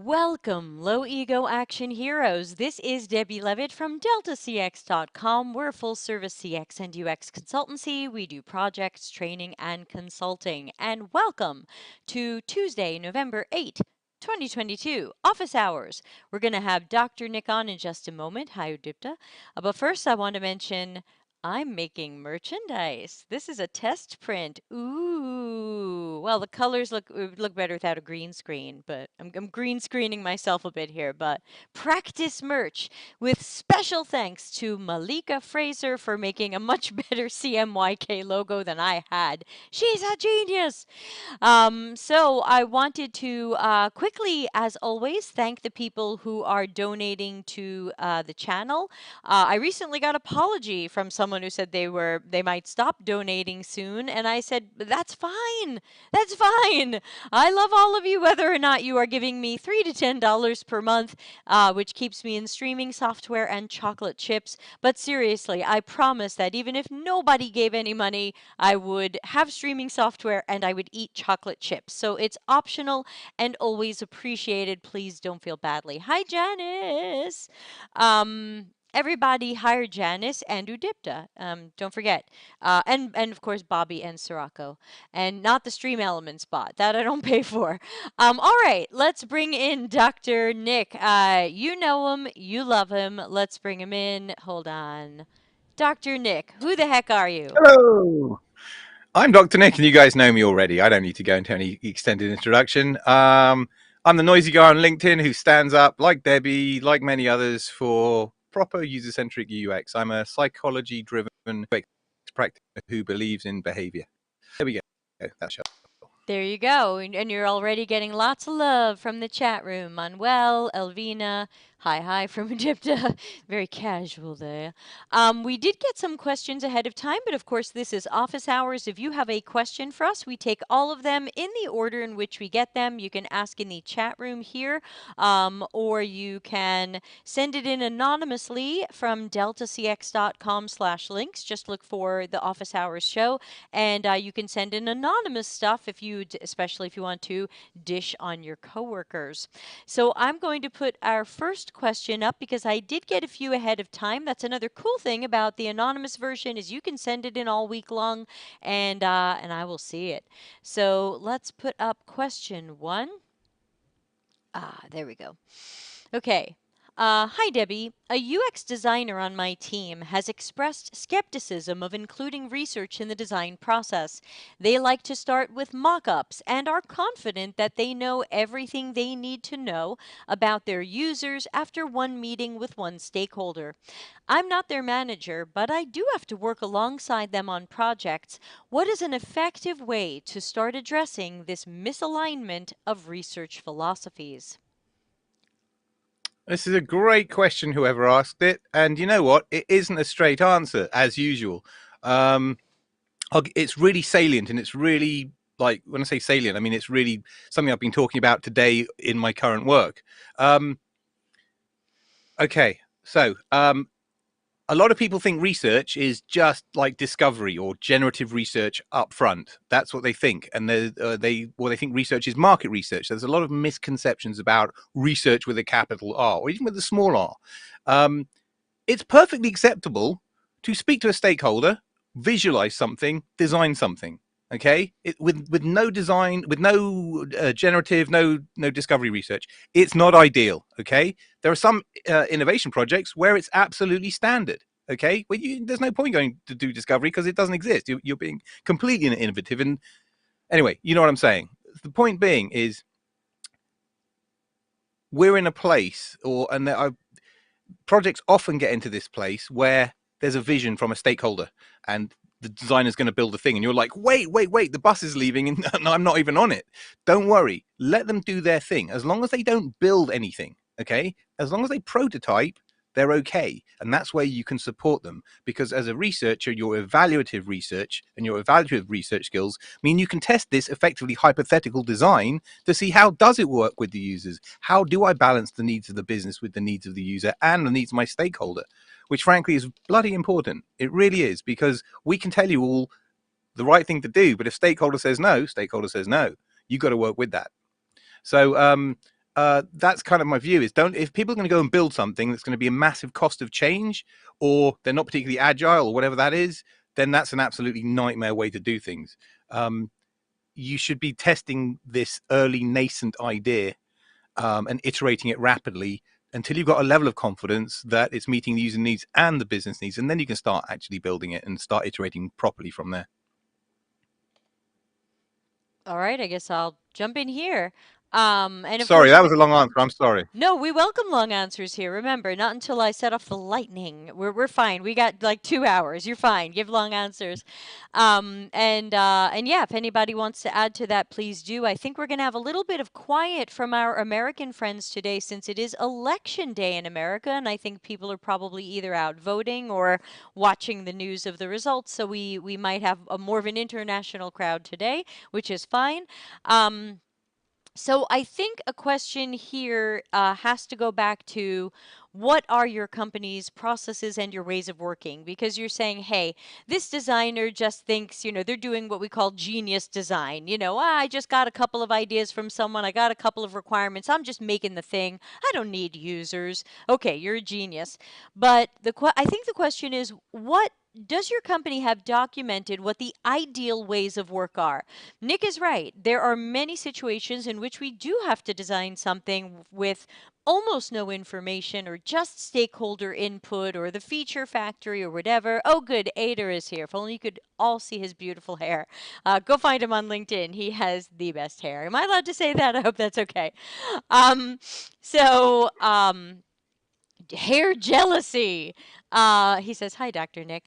Welcome, low ego action heroes. This is Debbie Levitt from deltacx.com. We're a full service CX and UX consultancy. We do projects, training, and consulting. And welcome to Tuesday, November 8th. 2022 office hours. We're going to have Dr. Nick on in just a moment. Hi, Udipta. But first, I want to mention I'm making merchandise. This is a test print. Ooh. Well, the colors look better without a green screen, but I'm green screening myself a bit here. But practice merch with special thanks to Malika Fraser for making a much better CMYK logo than I had. She's a genius. So I wanted to quickly, as always, thank the people who are donating to the channel. I recently got apology from someone who said they might stop donating soon, and I said that's fine. That's fine. I love all of you, whether or not you are giving me $3 to $10 per month, which keeps me in streaming software and chocolate chips. But seriously, I promise that even if nobody gave any money, I would have streaming software and I would eat chocolate chips. So it's optional and always appreciated. Please don't feel badly. Hi, Janice. Everybody hire Janice and Udipta. Don't forget. And of course Bobby and Sirocco. And not the Stream Elements bot. That I don't pay for. All right, let's bring in Dr. Nick. You know him, you love him. Let's bring him in. Hold on. Dr. Nick, who the heck are you? Hello, I'm Dr. Nick, and you guys know me already. I don't need to go into any extended introduction. I'm the noisy guy on LinkedIn who stands up, like Debbie, like many others, for proper user-centric UX. I'm a psychology-driven practitioner who believes in behavior. There we go. That's show. There you go. And you're already getting lots of love from the chat room. Manuel, Elvina, hi from Egypta. Very casual there. We did get some questions ahead of time, but of course, this is office hours. If you have a question for us, we take all of them in the order in which we get them. You can ask in the chat room here, or you can send it in anonymously from deltacx.com/links. Just look for the office hours show, and you can send in anonymous stuff if you, especially if you want to dish on your coworkers. So I'm going to put our first question up because I did get a few ahead of time. That's another cool thing about the anonymous version is you can send it in all week long, and I will see it. So let's put up question one. There we go. Okay. Hi, Debbie. A UX designer on my team has expressed skepticism of including research in the design process. They like to start with mock ups and are confident that they know everything they need to know about their users after one meeting with one stakeholder. I'm not their manager, but I do have to work alongside them on projects. What is an effective way to start addressing this misalignment of research philosophies? This is a great question, whoever asked it. And you know what? It isn't a straight answer, as usual. It's really salient, and it's really, like, when I say salient, I mean it's really something I've been talking about today in my current work. Okay, so a lot of people think research is just like discovery or generative research up front. That's what they think, and they think research is market research. There's a lot of misconceptions about research with a capital R or even with a small r. It's perfectly acceptable to speak to a stakeholder, visualize something, design something. Okay, with no design, with no generative, no discovery research, it's not ideal. Okay, there are some innovation projects where it's absolutely standard. Okay, well, there's no point going to do discovery because it doesn't exist. You're being completely innovative. And anyway, you know what I'm saying. The point being is, we're in a place, projects often get into this place where there's a vision from a stakeholder, and the designer's going to build a thing, and you're like, wait, the bus is leaving, and I'm not even on it. Don't worry, let them do their thing. As long as they don't build anything, okay, as long as they prototype, they're okay. And that's where you can support them, because as a researcher, your evaluative research and your evaluative research skills mean you can test this effectively hypothetical design to see how does it work with the users. How do I balance the needs of the business with the needs of the user and the needs of my stakeholder, which frankly is bloody important. It really is, because we can tell you all the right thing to do, but if stakeholder says no, you got to work with that. So that's kind of my view. Is don't if people are going to go and build something that's going to be a massive cost of change, or they're not particularly agile, or whatever that is, then that's an absolutely nightmare way to do things. You should be testing this early nascent idea and iterating it rapidly until you've got a level of confidence that it's meeting the user needs and the business needs, and then you can start actually building it and start iterating properly from there. All right, I guess I'll jump in here. And of Sorry, course, you that was could. a long answer. I'm sorry. No, we welcome long answers here. Remember, not until I set off the lightning. We're fine. We got like 2 hours. You're fine. Give long answers. And yeah, if anybody wants to add to that, please do. I think we're gonna have a little bit of quiet from our American friends today since it is election day in America, and I think people are probably either out voting or watching the news of the results. So we might have a more of an international crowd today, which is fine. So I think a question here has to go back to what are your company's processes and your ways of working? Because you're saying, hey, this designer just thinks, they're doing what we call genius design. I just got a couple of ideas from someone. I got a couple of requirements. I'm just making the thing. I don't need users. Okay, you're a genius. But I think the question is, what does your company have documented what the ideal ways of work are? Nick is right. There are many situations in which we do have to design something with almost no information or just stakeholder input or the feature factory or whatever. Oh, good. Ader is here. If only you could all see his beautiful hair. Go find him on LinkedIn. He has the best hair. Am I allowed to say that? I hope that's okay. Um, so, hair jealousy. He says, "Hi, Dr. Nick."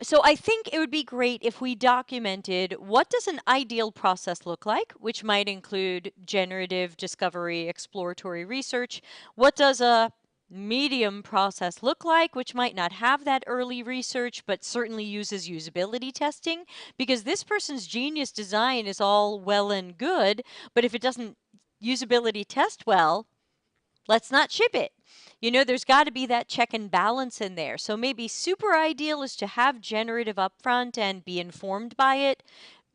So I think it would be great if we documented what does an ideal process look like, which might include generative discovery, exploratory research. What does a medium process look like, which might not have that early research, but certainly uses usability testing? Because this person's genius design is all well and good, but if it doesn't usability test well, let's not ship it. There's got to be that check and balance in there. So maybe super ideal is to have generative upfront and be informed by it.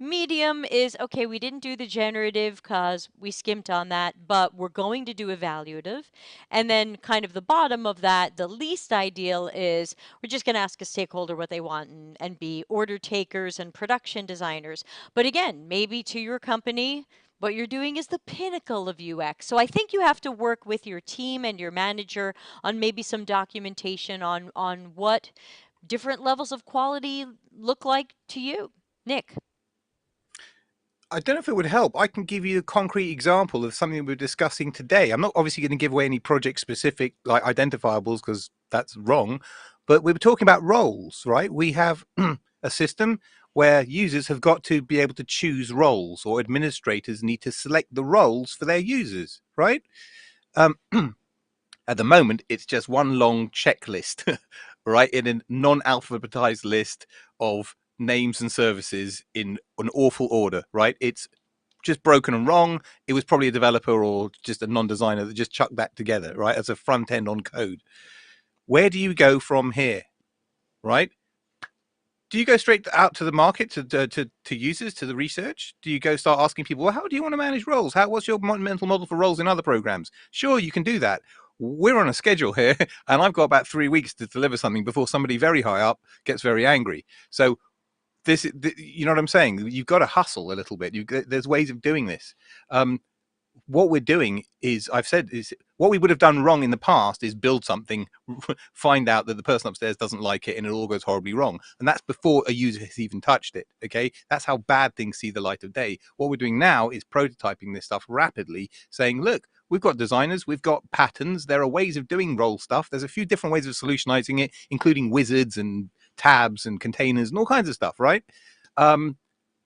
Medium is okay, we didn't do the generative because we skimped on that, but we're going to do evaluative. And then, kind of the bottom of that, the least ideal is we're just going to ask a stakeholder what they want and be order takers and production designers. But again, maybe to your company, what you're doing is the pinnacle of UX. So I think you have to work with your team and your manager on maybe some documentation on what different levels of quality look like to you. Nick. I don't know if it would help. I can give you a concrete example of something we were discussing today. I'm not obviously going to give away any project specific like identifiables because that's wrong, but we were talking about roles, right? We have a system where users have got to be able to choose roles, or administrators need to select the roles for their users, right? Um, at the moment, it's just one long checklist, right? In a non-alphabetized list of names and services in an awful order, right? It's just broken and wrong. It was probably a developer or just a non-designer that just chucked that together, right? As a front end on code. Where do you go from here, right? Do you go straight out to the market to users, to the research? Do you go start asking people, well, how do you want to manage roles? What's your mental model for roles in other programs? Sure, you can do that. We're on a schedule here, and I've got about 3 weeks to deliver something before somebody very high up gets very angry. So you know what I'm saying? You've got to hustle a little bit. There's ways of doing this. What we're doing is, I've said, is what we would have done wrong in the past is build something, find out that the person upstairs doesn't like it, and it all goes horribly wrong. And that's before a user has even touched it. Okay, that's how bad things see the light of day. What we're doing now is prototyping this stuff rapidly, saying, look, we've got designers, we've got patterns, there are ways of doing role stuff. There's a few different ways of solutionizing it, including wizards and tabs and containers and all kinds of stuff, right?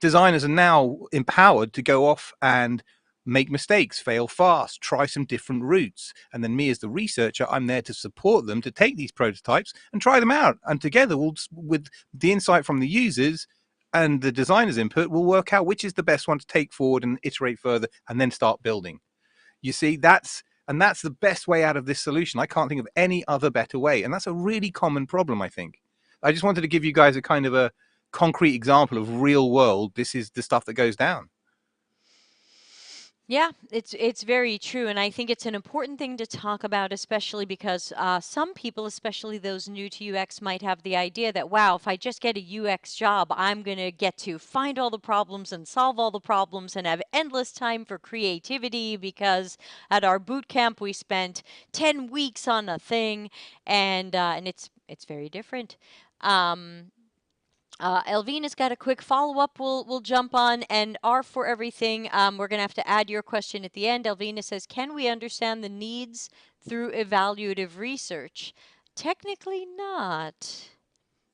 Designers are now empowered to go off and make mistakes, fail fast, try some different routes. And then me as the researcher, I'm there to support them to take these prototypes and try them out. And together, with the insight from the users and the designer's input, we'll work out which is the best one to take forward and iterate further and then start building. You see, that's the best way out of this solution. I can't think of any other better way. And that's a really common problem, I think. I just wanted to give you guys a kind of a concrete example of real world. This is the stuff that goes down. Yeah, it's very true, and I think it's an important thing to talk about, especially because some people, especially those new to UX, might have the idea that wow, if I just get a UX job, I'm gonna get to find all the problems and solve all the problems and have endless time for creativity because at our boot camp we spent 10 weeks on a thing, and it's very different. Um, Elvina's got a quick follow up. We'll jump on and R for everything. We're gonna have to add your question at the end. Elvina says, "Can we understand the needs through evaluative research?" Technically, not.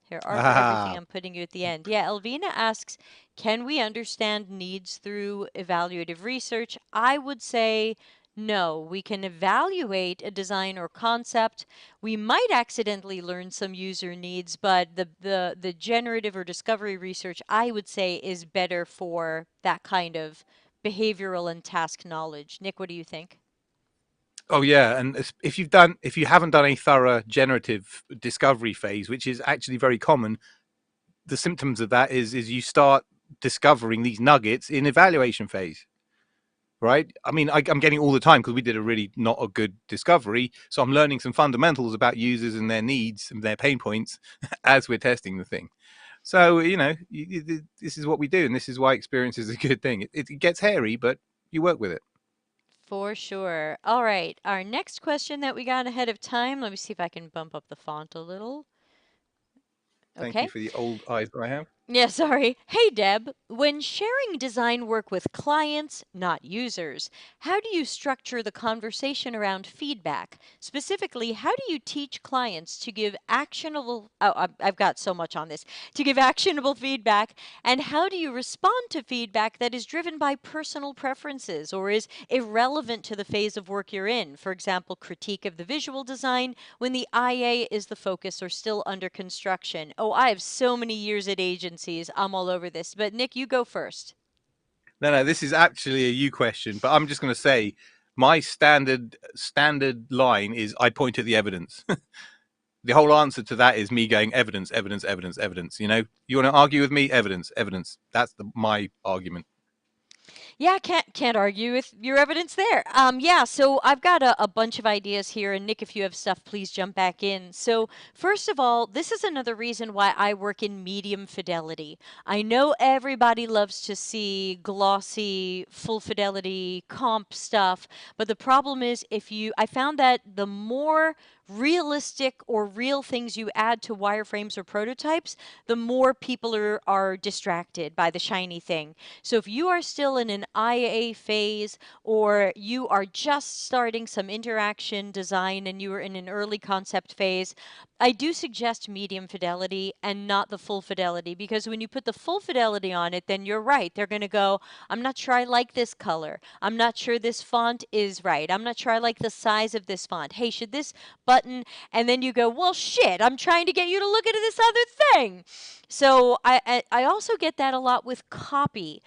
Here, R for everything. Ah, I'm putting you at the end. Yeah, Elvina asks, "Can we understand needs through evaluative research?" I would say no. We can evaluate a design or concept. We might accidentally learn some user needs, but the generative or discovery research, I would say, is better for that kind of behavioral and task knowledge. Nick, what do you think? oh yeah, and if you haven't done a thorough generative discovery phase, which is actually very common, the symptoms of that is you start discovering these nuggets in evaluation phase, right? I mean, I'm getting all the time because we did a really not a good discovery, so I'm learning some fundamentals about users and their needs and their pain points as we're testing the thing. So this is what we do, and this is why experience is a good thing. It gets hairy, but you work with it. For sure. All right. Our next question that we got ahead of time. Let me see if I can bump up the font a little. Thank you Okay. for the old eyes that I have. Yeah, sorry. Hey, Deb. When sharing design work with clients, not users, how do you structure the conversation around feedback? Specifically, how do you teach clients to give actionable, oh, I've got so much on this, to give actionable feedback? And how do you respond to feedback that is driven by personal preferences or is irrelevant to the phase of work you're in? For example, critique of the visual design when the IA is the focus or still under construction. Oh, I have so many years at agencies. I'm all over this. But Nick, you go first. No, this is actually a you question, but I'm just going to say my standard line is I point to the evidence. The whole answer to that is me going evidence, evidence, evidence, evidence. You want to argue with me? Evidence, evidence. That's my argument. Yeah, can't argue with your evidence there. Yeah, so I've got a bunch of ideas here, and Nick, if you have stuff, please jump back in. So first of all, this is another reason why I work in medium fidelity. I know everybody loves to see glossy, full fidelity comp stuff, but the problem is I found that the more realistic or real things you add to wireframes or prototypes, the more people are distracted by the shiny thing. So if you are still in an IA phase or you are just starting some interaction design and you are in an early concept phase, I do suggest medium fidelity and not the full fidelity because when you put the full fidelity on it, then you're right. They're going to go, I'm not sure I like this color. I'm not sure this font is right. I'm not sure I like the size of this font. Hey, should this button? And then you go, well, shit, I'm trying to get you to look at this other thing. So I also get that a lot with copy.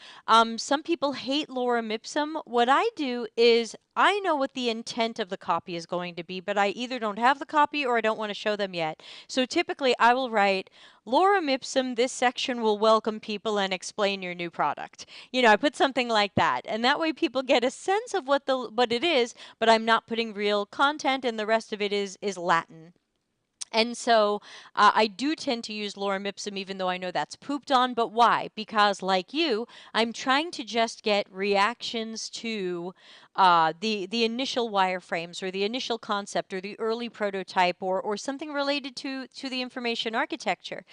Some people hate lorem ipsum. What I do is I know what the intent of the copy is going to be, but I either don't have the copy or I don't want to show them yet. So typically I will write lorem ipsum, this section will welcome people and explain your new product. I put something like that. And that way people get a sense of what it is, but I'm not putting real content and the rest of it is Latin. And so I do tend to use lorem ipsum, even though I know that's pooped on. But why? Because, like you, I'm trying to just get reactions to the initial wireframes or the initial concept or the early prototype or something related to the information architecture.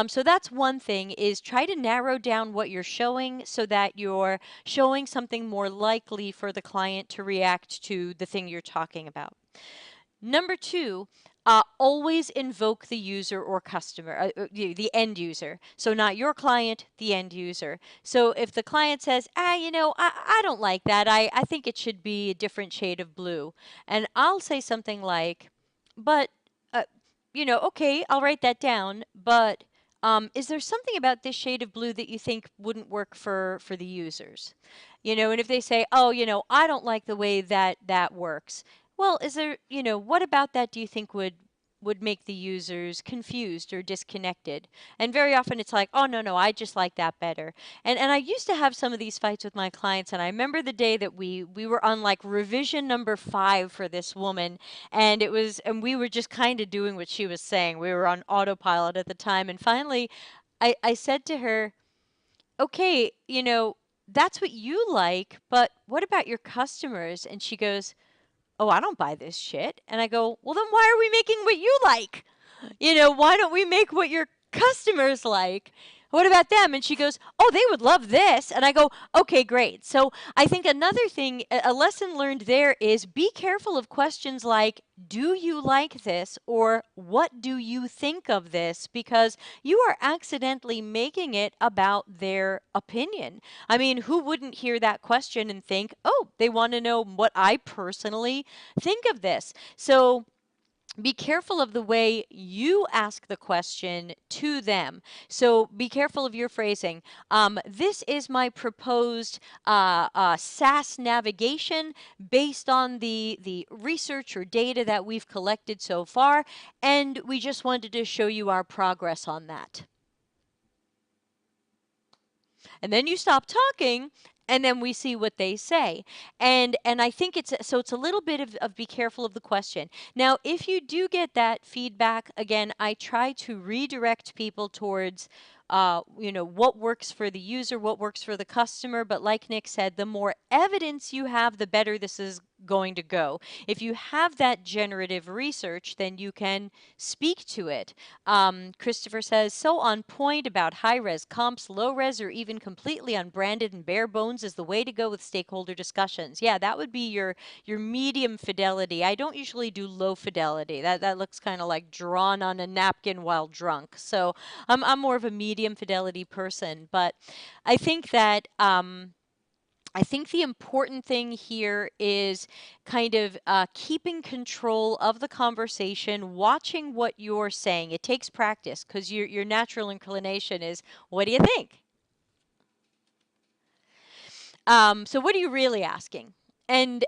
So that's one thing: is try to narrow down what you're showing so that you're showing something more likely for the client to react to the thing you're talking about. Number two, always invoke the user or customer, the end user. So not your client, the end user. So if the client says, I don't like that. I think it should be a different shade of blue. And I'll say something like, but, uh, okay, I'll write that down. But is there something about this shade of blue that you think wouldn't work for the users? And if they say, oh, I don't like the way that works, well, is there, what about that do you think would make the users confused or disconnected. And very often it's like, oh, no, no, I just like that better. And I used to have some of these fights with my clients, and I remember the day that we were on like revision number 5 for this woman, and we were just kind of doing what she was saying. We were on autopilot at the time, and finally I said to her, okay, that's what you like, but what about your customers? And she goes, oh, I don't buy this shit. And I go, well, then why are we making what you like? Why don't we make what your customers like? What about them? And she goes, oh, they would love this. And I go, okay, great. So I think another thing, a lesson learned there is be careful of questions like, do you like this? Or what do you think of this? Because you are accidentally making it about their opinion. I mean, who wouldn't hear that question and think, oh, they want to know what I personally think of this? So be careful of the way you ask the question to them. So be careful of your phrasing. This is my proposed SaaS navigation based on the research or data that we've collected so far, and we just wanted to show you our progress on that. And then you stop talking, and then we see what they say. And I think it's a little bit of be careful of the question. Now, if you do get that feedback, again, I try to redirect people towards what works for the user, what works for the customer. But like Nick said, the more evidence you have, the better this is going to go. If you have that generative research, then you can speak to it. Christopher says, so on point about high res comps, low res, or even completely unbranded and bare bones is the way to go with stakeholder discussions. Yeah, that would be your medium fidelity. I don't usually do low fidelity. That looks kind of like drawn on a napkin while drunk. So I'm more of a medium fidelity person. But I think that I think the important thing here is kind of keeping control of the conversation, watching what you're saying. It takes practice because your natural inclination is, what do you think? So what are you really asking? And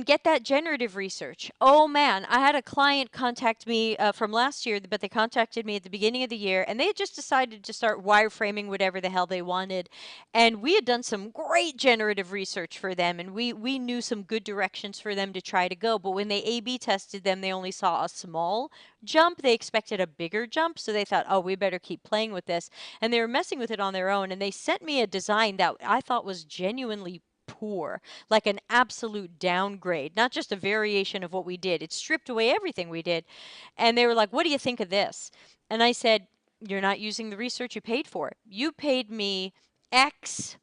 get that generative research. Oh man, I had a client contact me from last year, but they contacted me at the beginning of the year, and they had just decided to start wireframing whatever the hell they wanted, and we had done some great generative research for them, and we knew some good directions for them to try to go. But when they A/B tested them, they only saw a small jump. They expected a bigger jump, so they thought, oh, we better keep playing with this, and they were messing with it on their own, and they sent me a design that I thought was genuinely poor, like an absolute downgrade, not just a variation of what we did. It stripped away everything we did. And they were like, what do you think of this? And I said, you're not using the research you paid for. You paid me X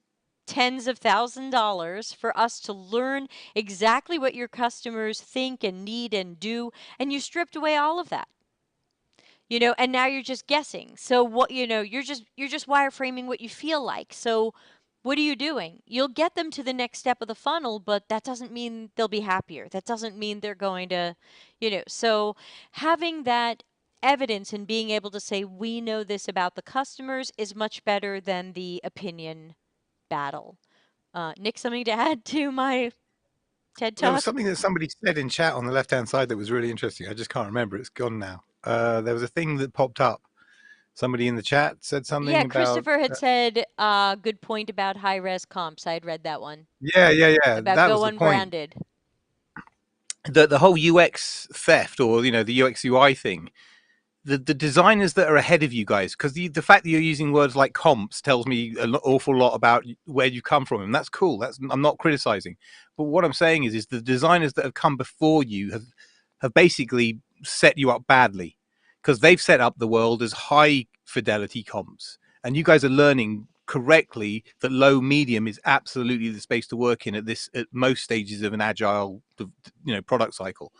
tens of $1,000s for us to learn exactly what your customers think and need and do, and you stripped away all of that. And now you're just guessing. So what, you're just wireframing what you feel like. So what are you doing? You'll get them to the next step of the funnel, but that doesn't mean they'll be happier. That doesn't mean they're going to, so having that evidence and being able to say, we know this about the customers is much better than the opinion battle. Nick, something to add to my TED There was Talk? something that somebody said in chat on the left-hand side that was really interesting. I just can't remember. It's gone now. There was a thing that popped up. Somebody in the chat said Yeah, something about. Christopher had said, good point about high res comps. I'd read that one Yeah, yeah, yeah. about That was go the point. unbranded. The whole UX theft, or the UX UI thing. The designers that are ahead of you guys, because the fact that you're using words like comps tells me an awful lot about where you come from, and that's cool. I'm not criticizing, but what I'm saying is the designers that have come before you have basically set you up badly, because they've set up the world as high fidelity comps, and you guys are learning correctly that low medium is absolutely the space to work in at most stages of an agile product cycle.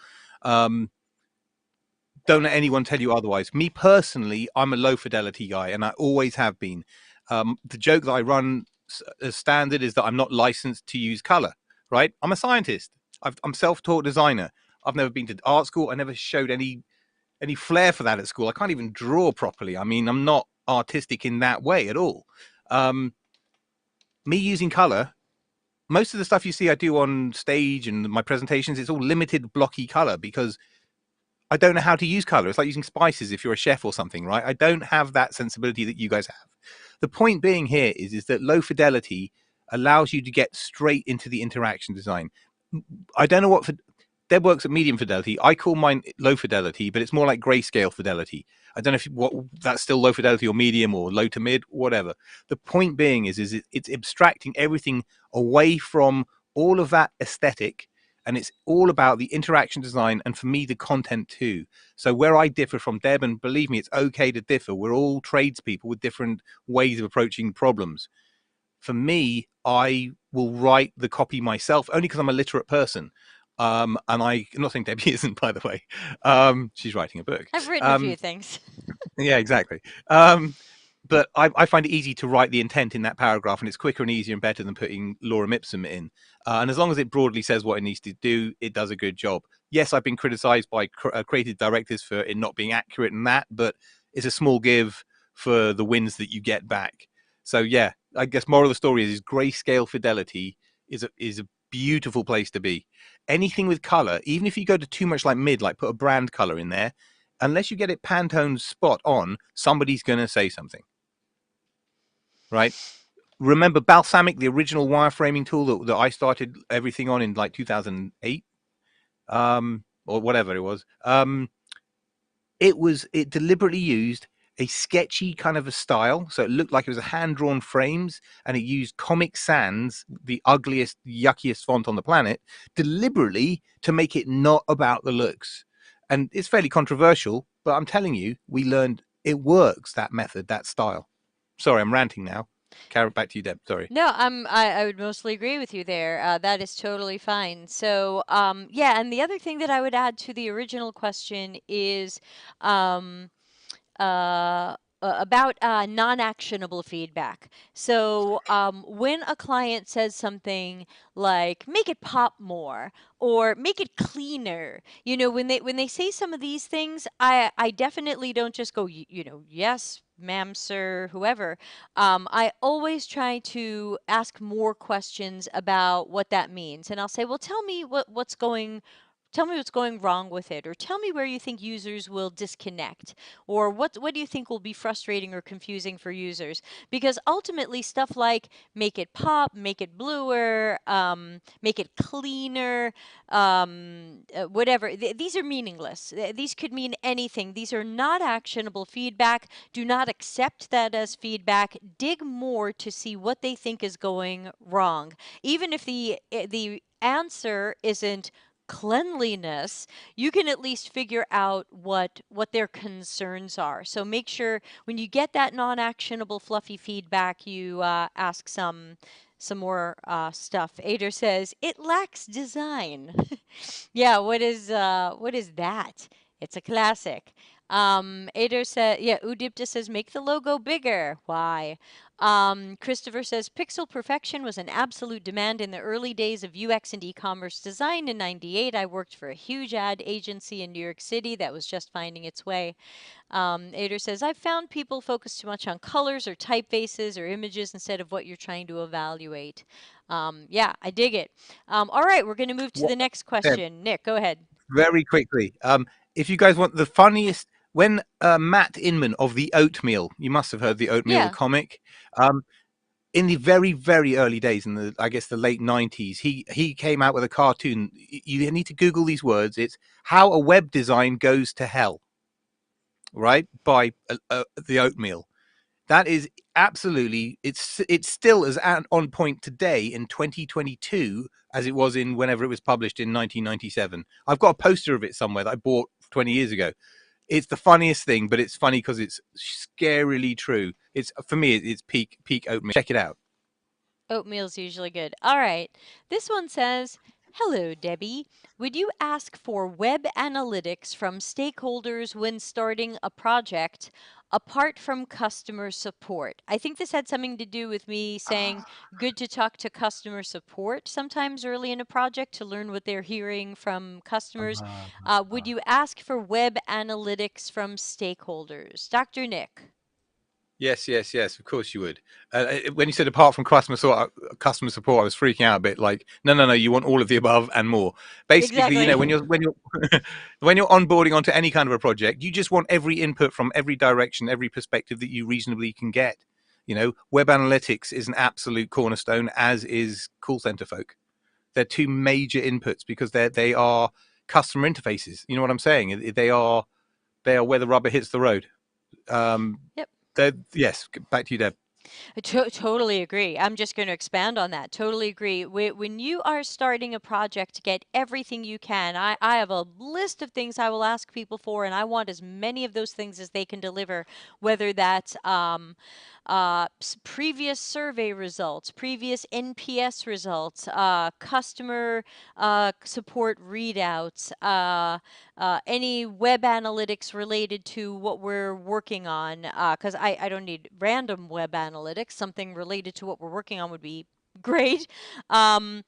Don't let anyone tell you otherwise. Me personally, I'm a low fidelity guy, and I always have been. The joke that I run as standard is that I'm not licensed to use color. Right? I'm a scientist. I'm self-taught designer. I've never been to art school. I never showed any flair for that at school. I can't even draw properly. I mean, I'm not artistic in that way at all. Me using color, most of the stuff you see I do on stage and my presentations, it's all limited blocky color because I don't know how to use color. It's like using spices if you're a chef or something, right? I don't have that sensibility that you guys have. The point being here is that low fidelity allows you to get straight into the interaction design. I don't know what Deb works at medium fidelity. I call mine low fidelity, but it's more like grayscale fidelity. I don't know if what that's still low fidelity or medium or low to mid, whatever. The point being is it's abstracting everything away from all of that aesthetic, and it's all about the interaction design, and for me, the content too. So where I differ from Deb, and believe me, it's okay to differ. We're all tradespeople with different ways of approaching problems. For me, I will write the copy myself only because I'm a literate person. And I'm not saying Debbie isn't, by the way. She's writing a book. I've written a few things. Yeah, exactly. But I find it easy to write the intent in that paragraph, and it's quicker and easier and better than putting lorem ipsum in. And as long as it broadly says what it needs to do, it does a good job. Yes, I've been criticized by creative directors for it not being accurate in that, but it's a small give for the wins that you get back. So yeah, I guess moral of the story is grayscale fidelity is a beautiful place to be. Anything with color, even if you go to too much like mid, like put a brand color in there, unless you get it Pantone spot on, somebody's going to say something, right? Remember Balsamic, the original wireframing tool that I started everything on in like 2008, or whatever it was. It deliberately used a sketchy kind of a style, so it looked like it was a hand-drawn frames, and it used Comic Sans, the ugliest, yuckiest font on the planet, deliberately to make it not about the looks. And it's fairly controversial, but I'm telling you, we learned it works, that method, that style. Sorry, I'm ranting now. Carry back to you, Deb. Sorry. No, I would mostly agree with you there. That is totally fine. So, yeah, and the other thing that I would add to the original question is, um, about non-actionable feedback. So when a client says something like "make it pop more" or "make it cleaner," when they say some of these things, I definitely don't just go, "Yes, ma'am, sir, whoever." I always try to ask more questions about what that means, and I'll say, "Well, tell me what's going wrong with it, or tell me where you think users will disconnect, or what do you think will be frustrating or confusing for users?" Because ultimately stuff like "make it pop," "make it bluer," "make it cleaner," whatever, these are meaningless. These could mean anything. These are not actionable feedback. Do not accept that as feedback. Dig more to see what they think is going wrong. Even if the answer isn't cleanliness, you can at least figure out what their concerns are. So make sure when you get that non-actionable fluffy feedback, you ask some more stuff. Ader says it lacks design. Yeah, what is that? It's a classic. Ader said, yeah, Udipta says make the logo bigger. Why? Christopher says pixel perfection was an absolute demand in the early days of UX and e-commerce design in '98. I worked for a huge ad agency in New York City that was just finding its way. Ader says, I've found people focus too much on colors or typefaces or images instead of what you're trying to evaluate. Yeah, I dig it. All right, we're going to move to What, the next Deb, question. Nick, go ahead. very quickly. If you guys want the funniest, when Matt Inman of the Oatmeal, you must have heard the Oatmeal Yeah. comic. In the very very early days, in the I guess the late '90s, he came out with a cartoon. You need to Google these words. It's "How a Web Design Goes to Hell," right? By the Oatmeal. That is absolutely, it's still as on point today in 2022 as it was in whenever it was published in 1997. I've got a poster of it somewhere that I bought 20 years ago. It's the funniest thing, but it's funny because it's scarily true. It's for me, it's peak Oatmeal. Check it out. Oatmeal's usually good. All right. This one says, hello, Debbie. Would you ask for web analytics from stakeholders when starting a project apart from customer support? I think this had something to do with me saying good to talk to customer support sometimes early in a project to learn what they're hearing from customers. Would you ask for web analytics from stakeholders? Dr. Nick. Yes, yes, yes. Of course you would. When you said apart from customer support, I was freaking out a bit. Like, no, no, no. You want all of the above and more. Basically, Exactly. when you're when you're onboarding onto any kind of a project, you just want every input from every direction, every perspective that you reasonably can get. Web analytics is an absolute cornerstone, as is call center folk. They're two major inputs because they are customer interfaces. You know what I'm saying? They are where the rubber hits the road. Um, Yep. yes, back to you, Deb. Totally agree. I'm just going to expand on that. Totally agree. When you are starting a project, get everything you can. I have a list of things I will ask people for, and I want as many of those things as they can deliver, whether that's previous survey results, previous NPS results, customer support readouts, any web analytics related to what we're working on, because I don't need random web analytics. Something related to what we're working on would be great. Um,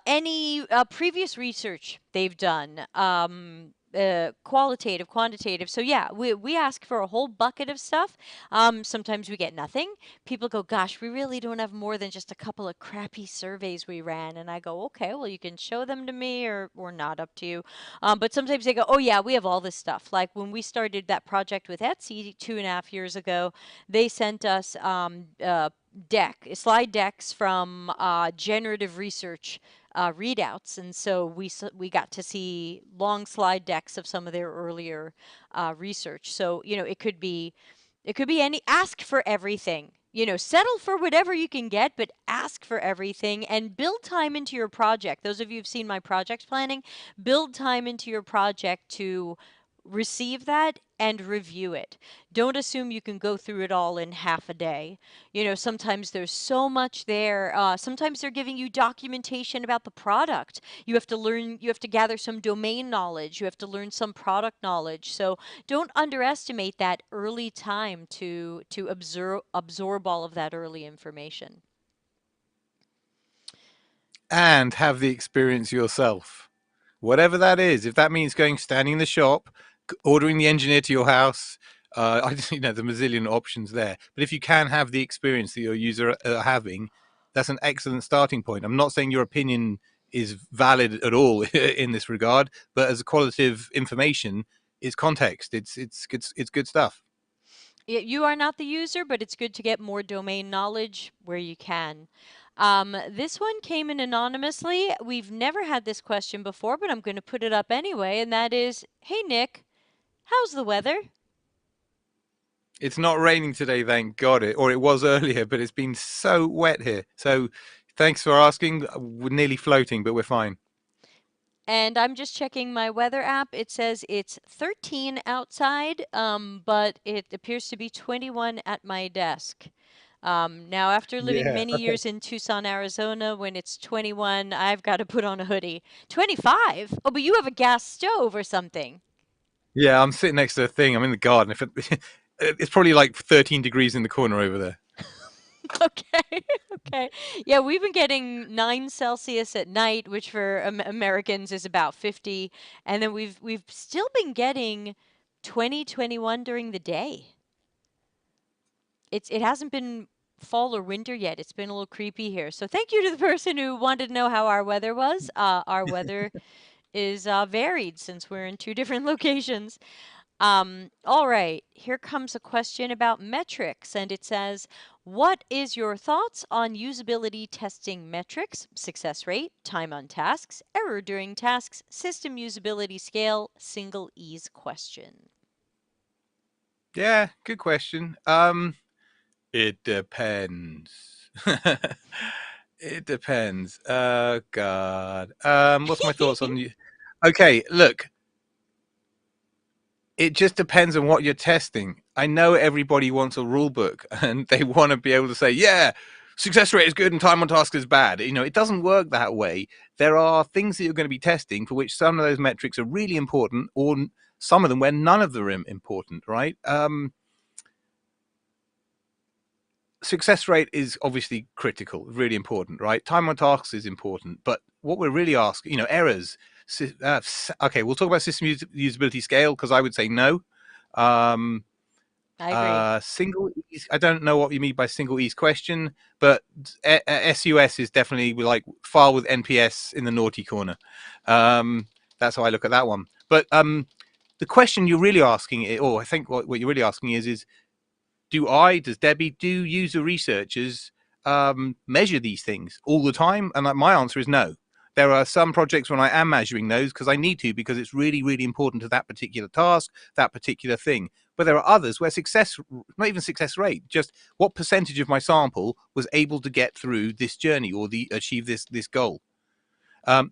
any previous research they've done, qualitative, quantitative. So yeah, we ask for a whole bucket of stuff. Sometimes we get nothing. People go, gosh, we really don't have more than just a couple of crappy surveys we ran. And I go, okay, well, you can show them to me or not, up to you. But sometimes they go, oh, yeah, we have all this stuff. Like when we started that project with Etsy 2.5 years ago, they sent us slide decks from generative research readouts, and so we got to see long slide decks of some of their earlier research. So it could be any ask for everything. Settle for whatever you can get, but ask for everything and build time into your project. Those of you who've seen my project planning, build time into your project to receive that and review it. Don't assume you can go through it all in half a day. Sometimes there's so much there. Sometimes they're giving you documentation about the product. You have to gather some domain knowledge, you have to learn some product knowledge. So don't underestimate that early time to absorb all of that early information. And have the experience yourself. Whatever that is, if that means standing in the shop, ordering the engineer to your house, I just, the mazillion options there. But if you can have the experience that your user are having, that's an excellent starting point. I'm not saying your opinion is valid at all in this regard, but as a qualitative information, is context. It's good stuff. You are not the user, but it's good to get more domain knowledge where you can. This one came in anonymously. We've never had this question before, but I'm going to put it up anyway, and that is, hey Nick, how's the weather? It's not raining today, thank God. Or it was earlier, but it's been so wet here. So thanks for asking. We're nearly floating, but we're fine. And I'm just checking my weather app. It says it's 13 outside, but it appears to be 21 at my desk. Now, after living Yeah. many years in Tucson, Arizona, when it's 21, I've got to put on a hoodie. 25? Oh, but you have a gas stove or something. Yeah, I'm sitting next to a thing. I'm in the garden. It's probably like 13 degrees in the corner over there. Okay. Okay. Yeah, we've been getting 9 Celsius at night, which for Americans is about 50, and then we've still been getting 20, 21 during the day. It hasn't been fall or winter yet. It's been a little creepy here. So thank you to the person who wanted to know how our weather was. Our weather is varied since we're in two different locations. All right, here comes a question about metrics, and it says, what is your thoughts on usability testing metrics, success rate, time on tasks, error during tasks, system usability scale, single ease question? Yeah, good question. It depends. It depends. Oh God. What's my thoughts on you? Okay, look, it just depends on what you're testing. I know everybody wants a rule book and they want to be able to say, yeah, success rate is good and time on task is bad. It doesn't work that way. There are things that you're going to be testing for which some of those metrics are really important, or some of them where none of them are important, right? Success rate is obviously critical, really important, right? Time on tasks is important, but what we're really asking, errors. Okay, we'll talk about system usability scale because I would say no. Um, I agree. Single ease, I don't know what you mean by single ease question, but SUS is definitely like file with NPS in the naughty corner. That's how I look at that one. But the question you're really asking, or I think what you're really asking is does Debbie, do user researchers measure these things all the time? And my answer is no. There are some projects when I am measuring those because I need to, because it's really, really important to that particular task, that particular thing. But there are others where success, not even success rate, just what percentage of my sample was able to get through this journey or achieve this goal.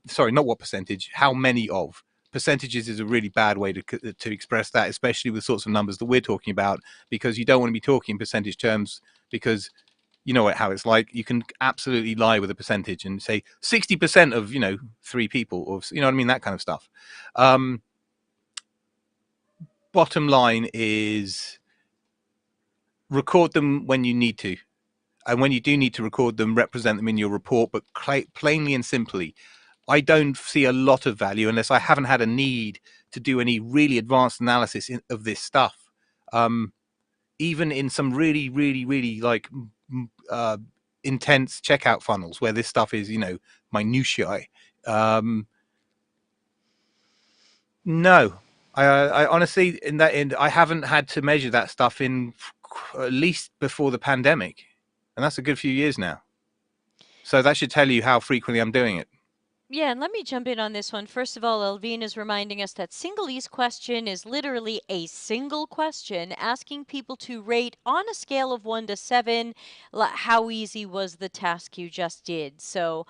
Sorry, not what percentage, how many of. Percentages is a really bad way to express that, especially with sorts of numbers that we're talking about, because you don't want to be talking in percentage terms, because you know how it's like. You can absolutely lie with a percentage and say 60% of, 3 people, or you know what I mean, that kind of stuff. Um, Bottom line is record them when you need to. And when you do need to record them, represent them in your report, but plainly and simply. I don't see a lot of value unless I haven't had a need to do any really advanced analysis of this stuff. Even in some really, really, really like intense checkout funnels where this stuff is, minutiae. No, I honestly, in that end, I haven't had to measure that stuff in at least before the pandemic, and that's a good few years now. So that should tell you how frequently I'm doing it. Yeah, and let me jump in on this one. First of all, Elvine is reminding us that single ease question is literally a single question asking people to rate on a scale of 1 to 7 how easy was the task you just did. So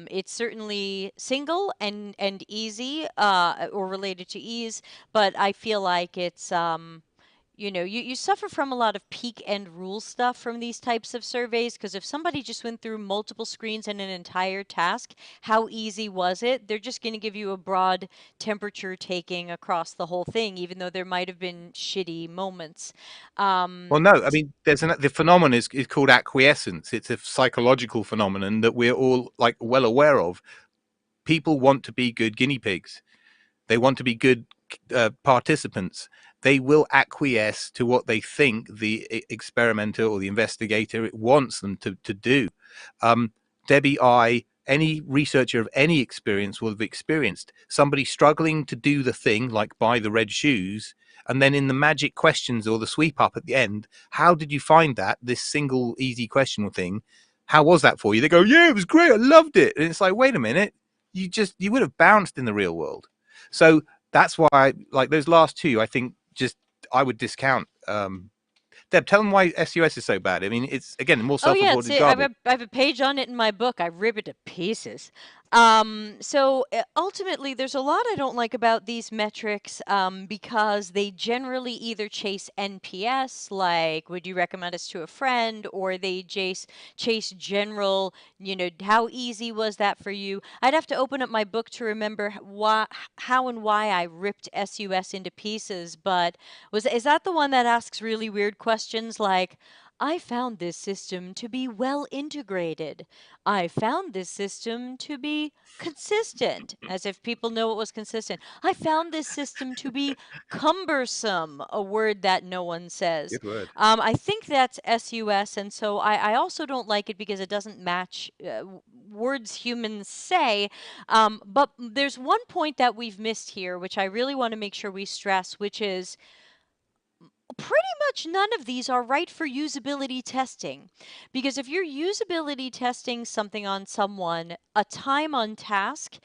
it's certainly single and easy or related to ease, but I feel like it's you suffer from a lot of peak and rule stuff from these types of surveys because if somebody just went through multiple screens in an entire task, how easy was it? They're just going to give you a broad temperature taking across the whole thing, even though there might have been shitty moments. Well, no, I mean, the phenomenon is called acquiescence. It's a psychological phenomenon that we're all like well aware of. People want to be good guinea pigs. They want to be good participants. They will acquiesce to what they think the experimenter or the investigator wants them to do. Um, Debbie, any researcher of any experience will have experienced somebody struggling to do the thing, like buy the red shoes, and then in the magic questions or the sweep up at the end, how did you find that, this single easy question thing? How was that for you? They go, yeah, it was great. I loved it. And it's like, wait a minute, you would have bounced in the real world. So that's why, like those last two, I think just I would discount. Deb, tell them why SUS is so bad. I mean, it's again more Oh yeah, self-reported I garbage. have a page on it in my book. I rip it to pieces. Ultimately, there's a lot I don't like about these metrics because they generally either chase NPS, like would you recommend us to a friend, or they chase general, how easy was that for you? I'd have to open up my book to remember how and why I ripped SUS into pieces. But is that the one that asks really weird questions like? I found this system to be well integrated. I found this system to be consistent, as if people know it was consistent. I found this system to be cumbersome, a word that no one says. Good word. I think that's SUS, and so I also don't like it because it doesn't match words humans say. But there's one point that we've missed here, which I really want to make sure we stress, which is pretty much none of these are right for usability testing. Because if you're usability testing something on someone, a time on task,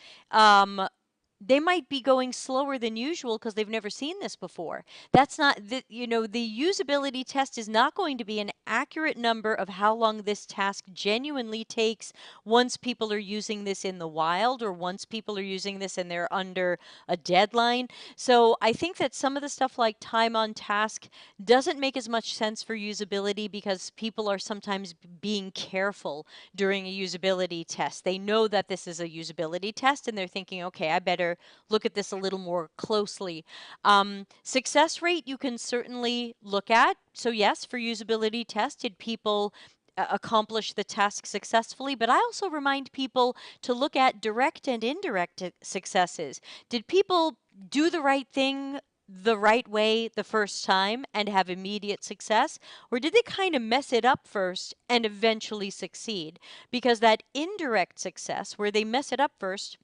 they might be going slower than usual because they've never seen this before. That's not the usability test is not going to be an accurate number of how long this task genuinely takes once people are using this in the wild or once people are using this and they're under a deadline. So I think that some of the stuff like time on task doesn't make as much sense for usability because people are sometimes being careful during a usability test. They know that this is a usability test and they're thinking, okay, I better look at this a little more closely. Success rate you can certainly look at. So yes, for usability test, did people accomplish the task successfully? But I also remind people to look at direct and indirect successes. Did people do the right thing the right way the first time and have immediate success? Or did they kind of mess it up first and eventually succeed? Because that indirect success, where they mess it up first,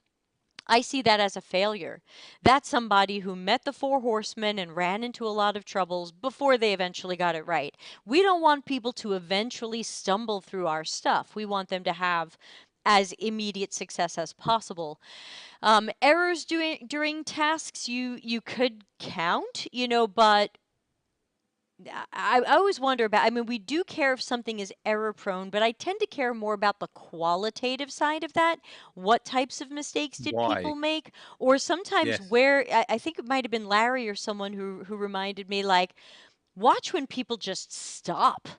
I see that as a failure. That's somebody who met the four horsemen and ran into a lot of troubles before they eventually got it right. We don't want people to eventually stumble through our stuff. We want them to have as immediate success as possible. Errors during tasks you could count, but I always wonder about, I mean, we do care if something is error prone, but I tend to care more about the qualitative side of that. What types of mistakes did Why? people make? Or sometimes Yes. where, I think it might have been Larry or someone who reminded me, like, watch when people just stop,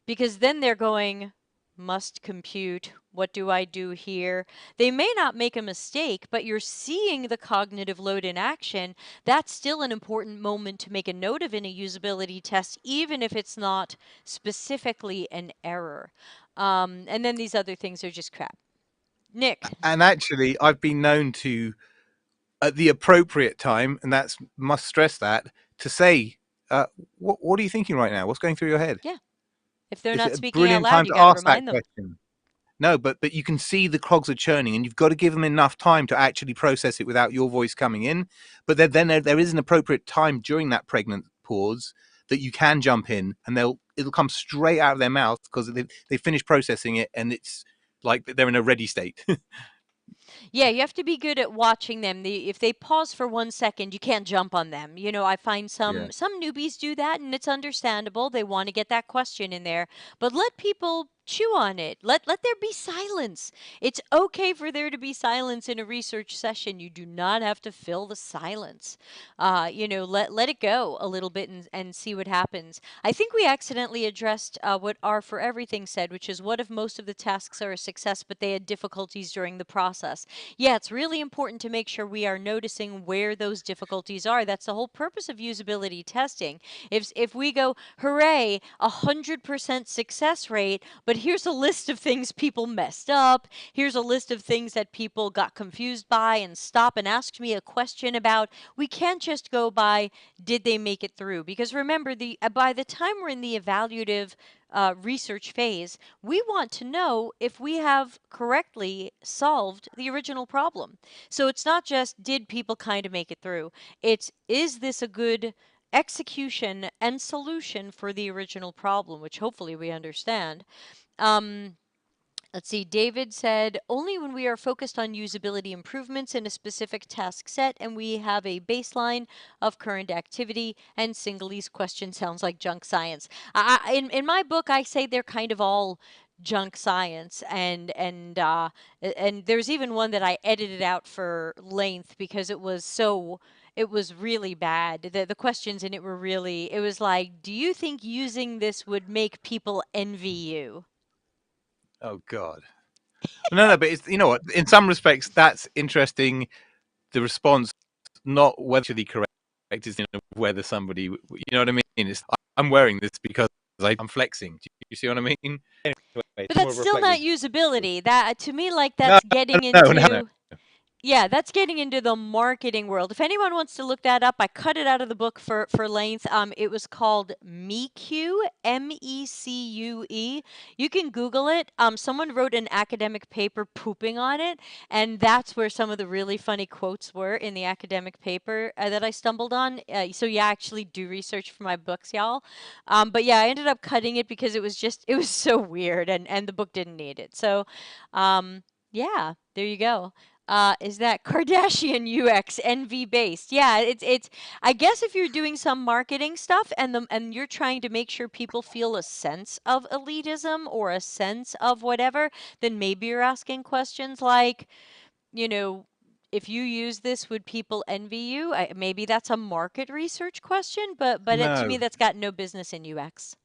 because then they're going, must compute. What do I do here? They may not make a mistake, but you're seeing the cognitive load in action. That's still an important moment to make a note of in a usability test, even if it's not specifically an error. And then these other things are just crap. Nick. And actually, I've been known to, at the appropriate time, and that's must stress that, to say, what are you thinking right now? What's going through your head? Yeah. If they're It's not a speaking out brilliant loud, time you to got to ask that remind them. question. No, but you can see the cogs are churning, and you've got to give them enough time to actually process it without your voice coming in. But then there is an appropriate time during that pregnant pause that you can jump in, and it'll come straight out of their mouth because they finish processing it, and it's like they're in a ready state. Yeah, you have to be good at watching them. If they pause for 1 second, you can't jump on them. I find Yeah. some newbies do that, and it's understandable. They want to get that question in there, but let people chew on it. Let there be silence. It's okay for there to be silence in a research session. You do not have to fill the silence. Let it go a little bit and see what happens. I think we accidentally addressed what R for Everything said, which is, what if most of the tasks are a success, but they had difficulties during the process? Yeah, it's really important to make sure we are noticing where those difficulties are. That's the whole purpose of usability testing. If we go, hooray, 100% success rate, but here's a list of things people messed up, here's a list of things that people got confused by and stop and ask me a question about, we can't just go by, did they make it through? Because remember, by the time we're in the evaluative research phase, we want to know if we have correctly solved the original problem. So it's not just, did people kind of make it through? It's, is this a good execution and solution for the original problem, which hopefully we understand. Um, Let's see. David said, only when we are focused on usability improvements in a specific task set and we have a baseline of current activity, and Single's question sounds like junk science. In my book, I say they're kind of all junk science, and there's even one that I edited out for length because it was really bad. The questions in it were really, it was like, do you think using this would make people envy you? Oh God. No, but it's, you know what? In some respects, that's interesting. The response, not whether actually correct, is whether somebody, you know what I mean. I'm wearing this because I'm flexing. Do you see what I mean? Anyway, But it's more that's of a still not reflective. usability. That, to me, like, No, that's getting no. into, yeah, that's getting into the marketing world. If anyone wants to look that up, I cut it out of the book for length. It was called MECUE, MECUE. You can Google it. Someone wrote an academic paper pooping on it, and that's where some of the really funny quotes were in the academic paper that I stumbled on. So yeah, I actually do research for my books, y'all. But yeah, I ended up cutting it because it was so weird, and the book didn't need it. So, yeah, there you go. Is that Kardashian UX NV based? Yeah, it's I guess if you're doing some marketing stuff and you're trying to make sure people feel a sense of elitism or a sense of whatever, then maybe you're asking questions like, you know, if you use this, would people envy you? Maybe that's a market research question, but to me No. that's got no business in UX.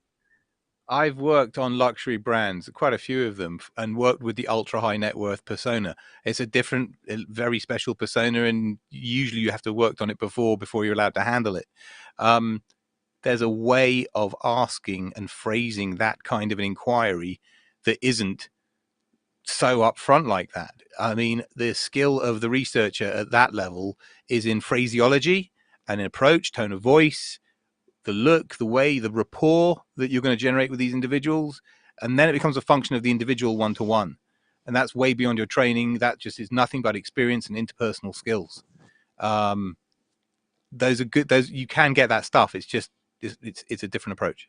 I've worked on luxury brands, quite a few of them, and worked with the ultra high net worth persona. It's a different, very special persona, and usually you have to work on it before you're allowed to handle it. Um, there's a way of asking and phrasing that kind of an inquiry that isn't so upfront like that. I mean, the skill of the researcher at that level is in phraseology an approach, tone of voice, the look, the way, the rapport that you're going to generate with these individuals. And then it becomes a function of the individual one-to-one. And that's way beyond your training. That just is nothing but experience and interpersonal skills. Um, those are good. Those, you can get that stuff. It's just, it's a different approach.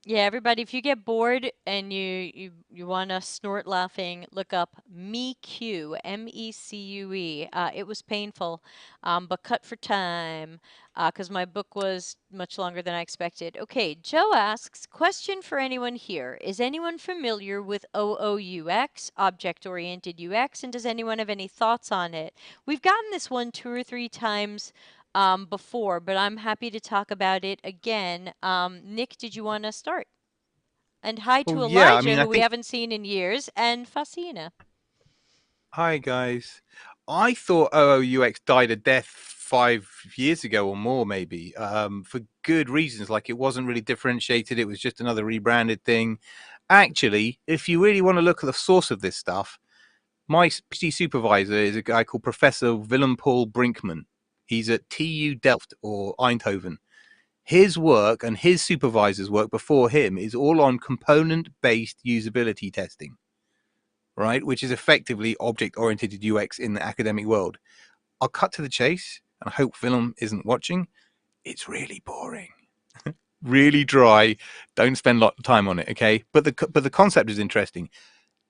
Yeah, everybody, if you get bored and you want to snort laughing, look up MECUE, MECUE. It was painful, but cut for time, because my book was much longer than I expected. Okay, Joe asks, question for anyone here. Is anyone familiar with OOUX, object-oriented UX, and does anyone have any thoughts on it? We've gotten this one 2 or 3 times before, but I'm happy to talk about it again. Nick, did you want to start? And hi Well, to yeah. I Elijah, mean, I who we think. haven't seen in years, and Fasina. Hi guys. I thought OOUX died a death 5 years ago or more, maybe, for good reasons. Like it wasn't really differentiated. It was just another rebranded thing. Actually, if you really want to look at the source of this stuff, my PhD supervisor is a guy called Professor Willem Paul Brinkman. He's at TU Delft or Eindhoven. His work and his supervisor's work before him is all on component-based usability testing, right? Which is effectively object-oriented UX in the academic world. I'll cut to the chase, and I hope Willem isn't watching. It's really boring, really dry. Don't spend a lot of time on it, okay? But the concept is interesting.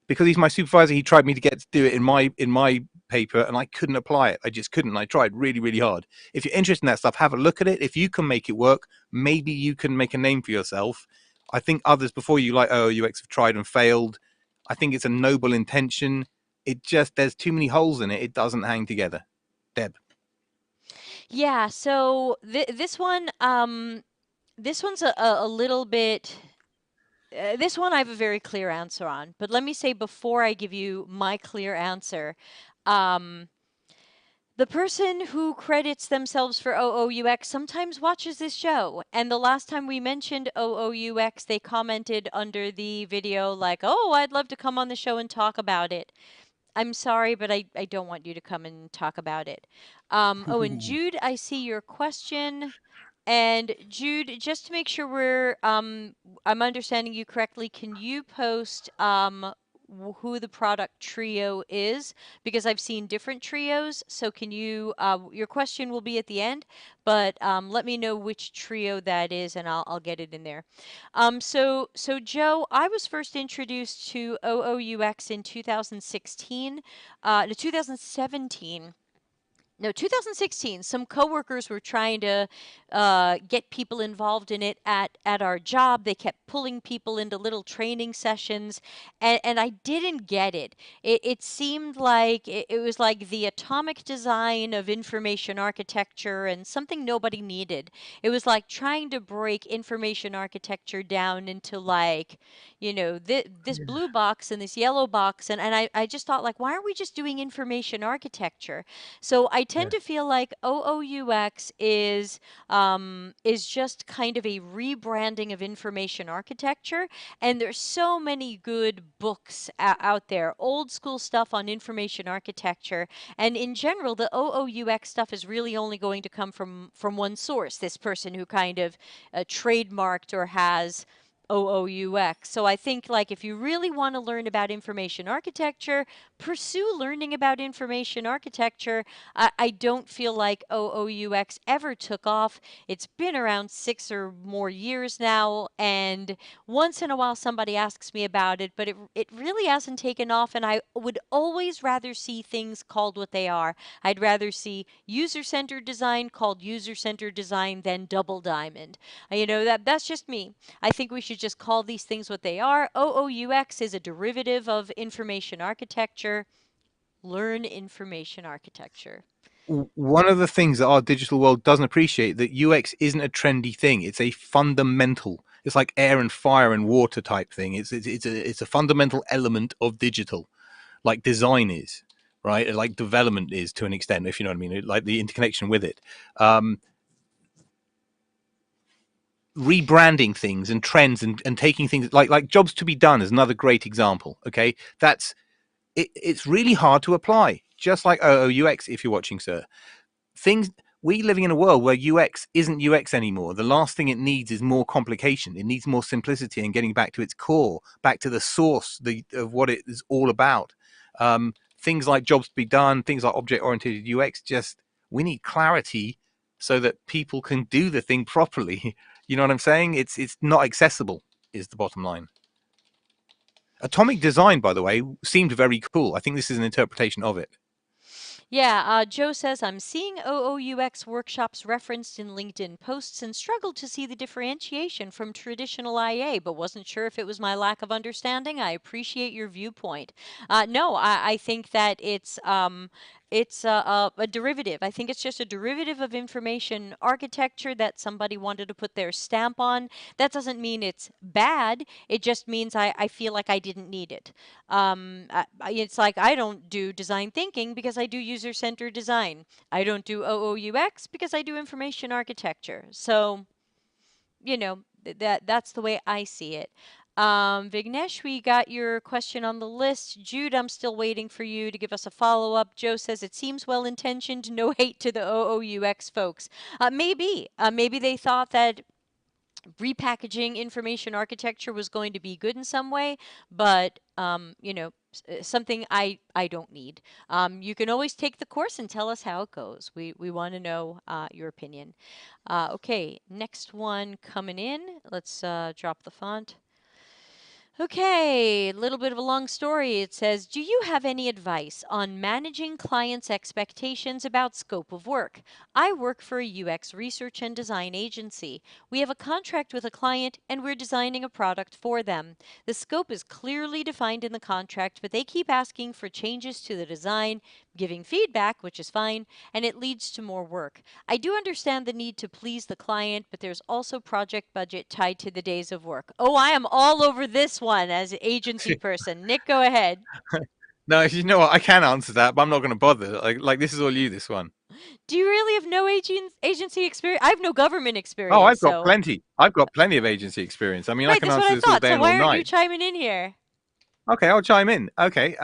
Because he's my supervisor, he tried me to get to do it in my paper, and I couldn't apply it. I just couldn't. I tried really, really hard. If you're interested in that stuff, have a look at it. If you can make it work, maybe you can make a name for yourself. I think others before you, like OOUX, have tried and failed. I think it's a noble intention. It just, there's too many holes in it. It doesn't hang together. Deb. Yeah, so this one's a little bit. This one I have a very clear answer on, but let me say before I give you my clear answer, um, the person who credits themselves for OOUX sometimes watches this show. And the last time we mentioned OOUX, they commented under the video, like, oh, I'd love to come on the show and talk about it. I'm sorry, but I don't want you to come and talk about it. Oh, and Jude, I see your question. And Jude, just to make sure I'm understanding you correctly, can you post who the product trio is? Because I've seen different trios. So can you, your question will be at the end, but let me know which trio that is, and I'll get it in there. So Joe, I was first introduced to OOUX in 2016, no, 2017. No, 2016. Some coworkers were trying to get people involved in it at our job. They kept pulling people into little training sessions, and I didn't get it. It seemed like it was like the atomic design of information architecture and something nobody needed. It was like trying to break information architecture down into like, this blue box and this yellow box, and I just thought like, why aren't we just doing information architecture? So I tend Yeah. to feel like OOUX is just kind of a rebranding of information architecture, and there's so many good books out there, old school stuff on information architecture, and in general, the OOUX stuff is really only going to come from one source. This person who kind of trademarked or has OOUX. So I think like if you really want to learn about information architecture, pursue learning about information architecture. I don't feel like OOUX ever took off. It's been around 6 or more years now, and once in a while somebody asks me about it, but it really hasn't taken off, and I would always rather see things called what they are. I'd rather see user-centered design called user-centered design than double diamond. That's just me. I think we should just call these things what they are. OOUX is a derivative of information architecture. Learn information architecture. One of the things that our digital world doesn't appreciate, that UX isn't a trendy thing. It's a fundamental. It's like air and fire and water type thing. It's a fundamental element of digital, like design is, right? Like development is to an extent, if you know what I mean. Like the interconnection with it. Rebranding things and trends and taking things like jobs to be done is another great example. Okay, it's really hard to apply, just like OOUX if you're watching, sir. Things we living in a world where UX isn't UX anymore. The last thing it needs is more complication. It needs more simplicity and getting back to its core, back to the source of what it is all about. Things like jobs to be done, things like object-oriented UX, just we need clarity so that people can do the thing properly. You know what I'm saying? It's not accessible is the bottom line. Atomic design, by the way, seemed very cool. I think this is an interpretation of it. Yeah, Joe says, I'm seeing OOUX workshops referenced in LinkedIn posts and struggled to see the differentiation from traditional IA, but wasn't sure if it was my lack of understanding. I appreciate your viewpoint. No, I think that it's a derivative. I think it's just a derivative of information architecture that somebody wanted to put their stamp on. That doesn't mean it's bad. It just means I feel like I didn't need it. It's like I don't do design thinking because I do user-centered design. I don't do OOUX because I do information architecture. So, that's the way I see it. Vignesh, we got your question on the list. Jude, I'm still waiting for you to give us a follow-up. Joe says it seems well-intentioned. No hate to the OOUX folks. Maybe they thought that repackaging information architecture was going to be good in some way, but something I don't need. You can always take the course and tell us how it goes. We want to know your opinion. Okay, next one coming in. Let's drop the font. Okay, a little bit of a long story. It says, do you have any advice on managing clients' expectations about scope of work? I work for a UX research and design agency. We have a contract with a client and we're designing a product for them. The scope is clearly defined in the contract, but they keep asking for changes to the design, giving feedback, which is fine, and it leads to more work. I do understand the need to please the client, but there's also project budget tied to the days of work. Oh, I am all over this one as an agency person. Nick, go ahead. No, you know what? I can answer that, but I'm not going to bother. Like this is all you. This one. Do you really have no agency experience? I have no government Oh, experience, I've got so. plenty. I've got plenty of agency experience. I mean, I Right, can that's what answer I this all thought. day So and all why aren't you night. chiming in here? Okay, I'll chime in. Okay.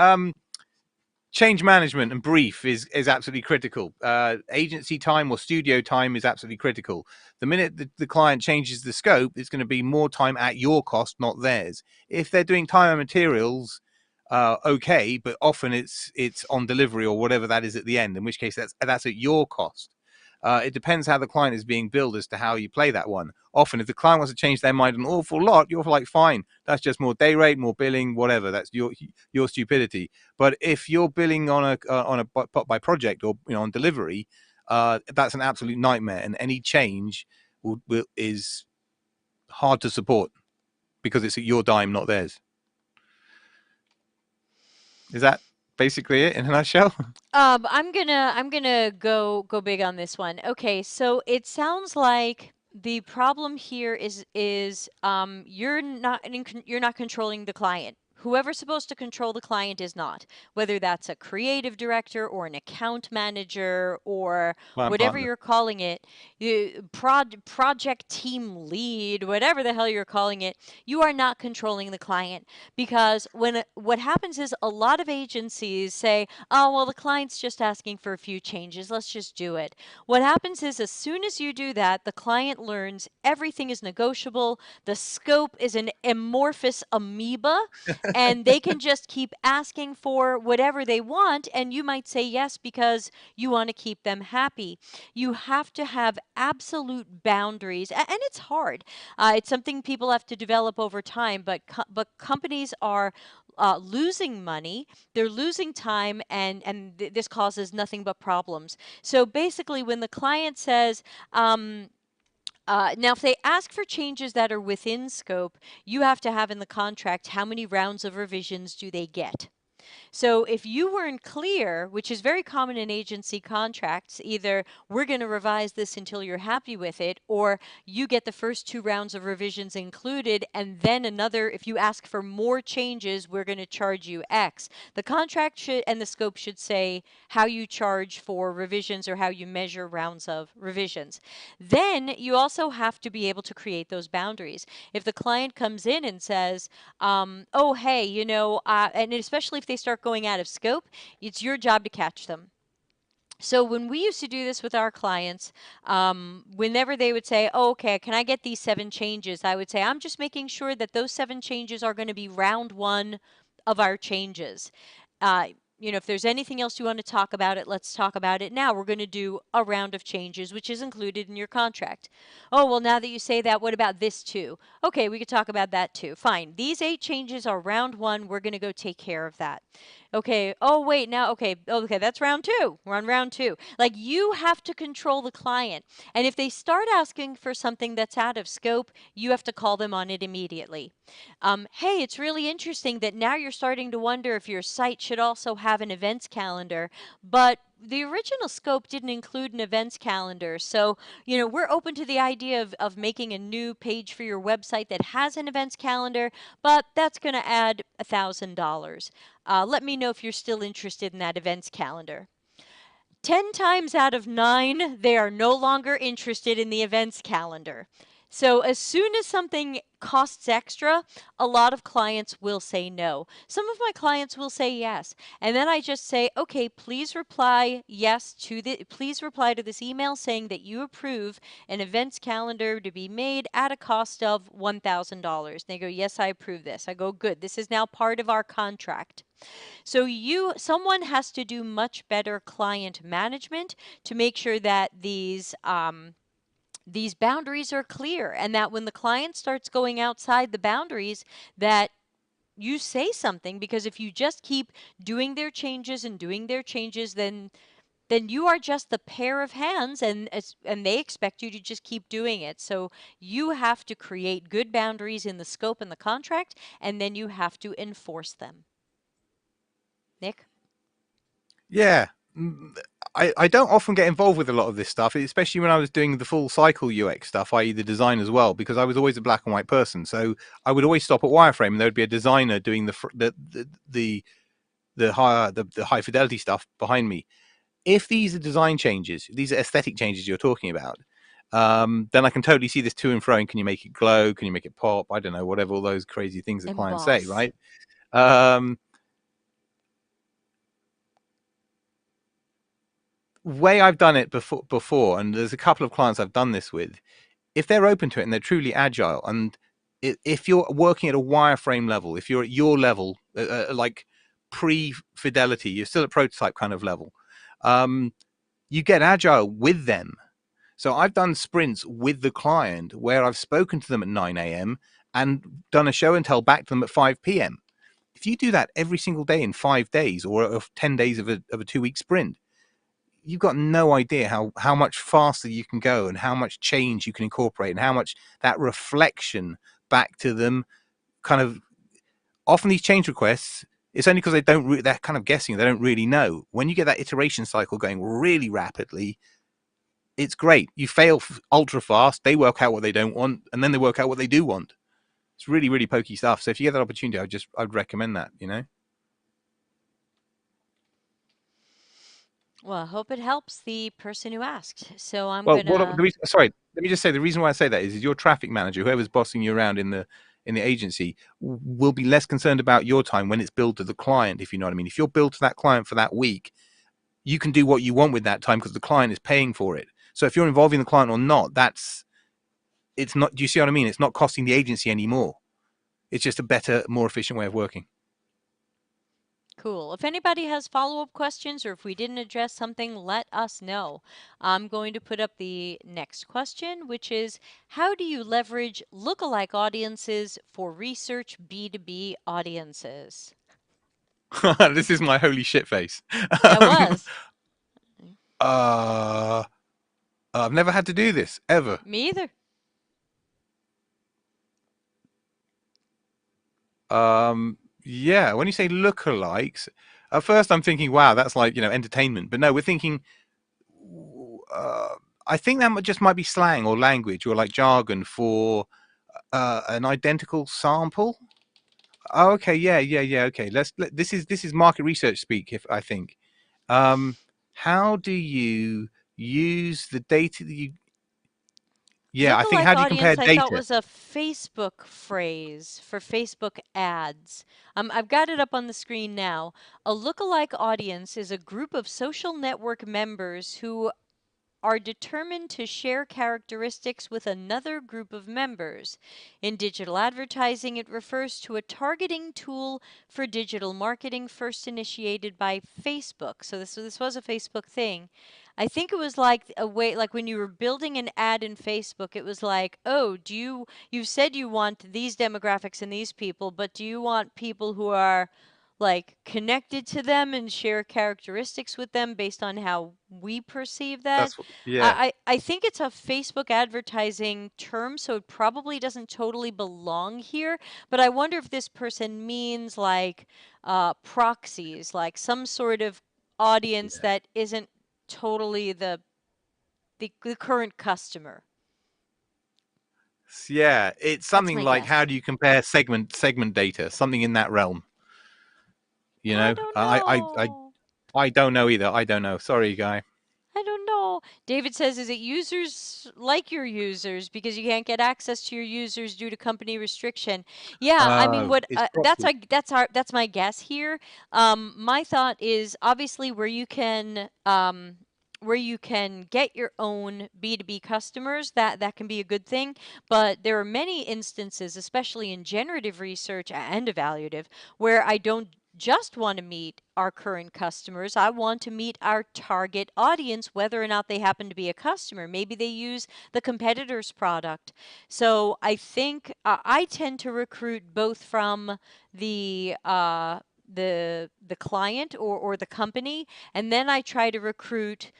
Change management and brief is absolutely critical. Agency time or studio time is absolutely critical. The minute the client changes the scope, it's going to be more time at your cost, not theirs. If they're doing time and materials, okay, but often it's on delivery or whatever that is at the end. In which case, that's at your cost. It depends how the client is being billed as to how you play that one. Often, if the client wants to change their mind an awful lot, you're like, fine, that's just more day rate, more billing, whatever. That's your stupidity. But if you're billing on a by project or on delivery, that's an absolute nightmare, and any change is hard to support because it's at your dime, not theirs. Is that basically it in a nutshell? I'm gonna go big on this one. Okay, so it sounds like the problem here is you're not controlling the client. Whoever's supposed to control the client is not, whether that's a creative director or an account manager or Client whatever partner. you're calling it, project team lead, whatever the hell you're calling it, you are not controlling the client because what happens is a lot of agencies say, oh, well, the client's just asking for a few changes. Let's just do it. What happens is, as soon as you do that, the client learns everything is negotiable. The scope is an amorphous amoeba, and they can just keep asking for whatever they want. And you might say yes because you want to keep them happy. You have to have absolute boundaries, and it's hard. It's something people have to develop over time, but companies are losing money, they're losing time, and this causes nothing but problems. So basically, when the client says, now, if they ask for changes that are within scope, you have to have in the contract how many rounds of revisions do they get. So if you weren't clear, which is very common in agency contracts, either we're going to revise this until you're happy with it, or you get the first two rounds of revisions included, and then another, if you ask for more changes, we're going to charge you X. The contract should and the scope should say how you charge for revisions or how you measure rounds of revisions. Then you also have to be able to create those boundaries. If the client comes in and says, oh, hey, and especially if they start going out of scope, it's your job to catch them. So when we used to do this with our clients, whenever they would say, "Oh, okay, can I get these 7 changes?" I would say, "I'm just making sure that those 7 changes are going to be round one of our changes. Uh, if there's anything else you want to talk about it, let's talk about it now. We're going to do a round of changes, which is included in your contract." "Oh, well, now that you say that, what about this too?" "Okay, we could talk about that too." "Fine. These 8 changes are round one. We're going to go take care of that." "Okay. Oh, wait, now, okay. Oh, okay, that's round two. We're on round two." Like, you have to control the client. And if they start asking for something that's out of scope, you have to call them on it immediately. Hey, it's really interesting that now you're starting to wonder if your site should also have an events calendar, but the original scope didn't include an events calendar. So, we're open to the idea of making a new page for your website that has an events calendar, but that's going to add $1,000. Let me know if you're still interested in that events calendar. 10 times out of 9, they are no longer interested in the events calendar. So, as soon as something costs extra, a lot of clients will say no. Some of my clients will say yes. And then I just say, "Okay, please reply please reply to this email saying that you approve an events calendar to be made at a cost of $1,000." They go, "Yes, I approve this." I go, "Good. This is now part of our contract." So someone has to do much better client management to make sure that these boundaries are clear, and that when the client starts going outside the boundaries, that you say something. Because if you just keep doing their changes and doing their changes, then you are just the pair of hands, and they expect you to just keep doing it. So you have to create good boundaries in the scope and the contract, and then you have to enforce them. Nick? Yeah. I don't often get involved with a lot of this stuff, especially when I was doing the full cycle UX stuff, i.e. the design as well, because I was always a black and white person. So I would always stop at wireframe, and there would be a designer doing the high fidelity stuff behind me. If these are design changes, these are aesthetic changes you're talking about, then I can totally see this to and fro. And can you make it glow? Can you make it pop? I don't know, whatever all those crazy things that clients say, Emboss. right? Um, Way I've done it before, and there's a couple of clients I've done this with. If they're open to it and they're truly agile, and if you're working at a wireframe level, if you're at your level, like pre-fidelity, you're still at prototype kind of level, um, you get agile with them. So I've done sprints with the client where I've spoken to them at 9 a.m. and done a show and tell back to them at 5 p.m. If you do that every single day in 5 days or 10 days of a 2 week sprint, you've got no idea how much faster you can go and how much change you can incorporate and how much that reflection back to them kind of often these change requests. It's only because they're kind of guessing, they don't really know. When you get that iteration cycle going really rapidly, it's great. You fail ultra fast, they work out what they don't want, and then they work out what they do want. It's really, really pokey stuff. So if you get that opportunity, I'd recommend that. Well, I hope it helps the person who asked. So I'm Well, gonna. sorry, let me just say the reason why I say that is your traffic manager, whoever's bossing you around in the agency, will be less concerned about your time when it's billed to the client. If you know what I mean. If you're billed to that client for that week, you can do what you want with that time because the client is paying for it. So if you're involving the client or not, it's not. Do you see what I mean? It's not costing the agency anymore. It's just a better, more efficient way of working. Cool. If anybody has follow-up questions or if we didn't address something, let us know. I'm going to put up the next question, which is, how do you leverage lookalike audiences for research B2B audiences? This is my holy shit face. That Um, was. uh, I've never had to do this ever. Me either. Yeah, when you say lookalikes, at first I'm thinking, wow, that's like entertainment. But no, we're thinking. Uh, I think that just might be slang or language or like jargon for an identical sample. Oh, okay, yeah, yeah, yeah. Okay, this is market research speak. If I think, um, how do you use the data that you Yeah, I think Lookalike how do you compare audience, I thought data? was a Facebook phrase for Facebook ads. I've got it up on the screen now. A lookalike audience is a group of social network members who are determined to share characteristics with another group of members. In digital advertising, it refers to a targeting tool for digital marketing first initiated by Facebook. So this was a Facebook thing. I think it was like a way, like when you were building an ad in Facebook, it was like, oh, you said you want these demographics and these people, but do you want people who are like connected to them and share characteristics with them based on how we perceive that? That's what, yeah. I think it's a Facebook advertising term, so it probably doesn't totally belong here. But I wonder if this person means like proxies, like some sort of audience Yeah. that isn't totally the current customer. Yeah, it's That's something my like how guess. do you compare segment data? Something in that realm. You I know, don't I I know. I don't know either. I don't know. Sorry, guy. I don't know. David says, is it users like your users because you can't get access to your users due to company restriction? Yeah, I mean, what It's that's proxy. that's my guess here. My thought is obviously where you can get your own B2B customers, that can be a good thing. But there are many instances, especially in generative research and evaluative, where I don't just want to meet our current customers. I want to meet our target audience, whether or not they happen to be a customer. Maybe they use the competitor's product. So I think I tend to recruit both from the the client or the company, and then I try to recruit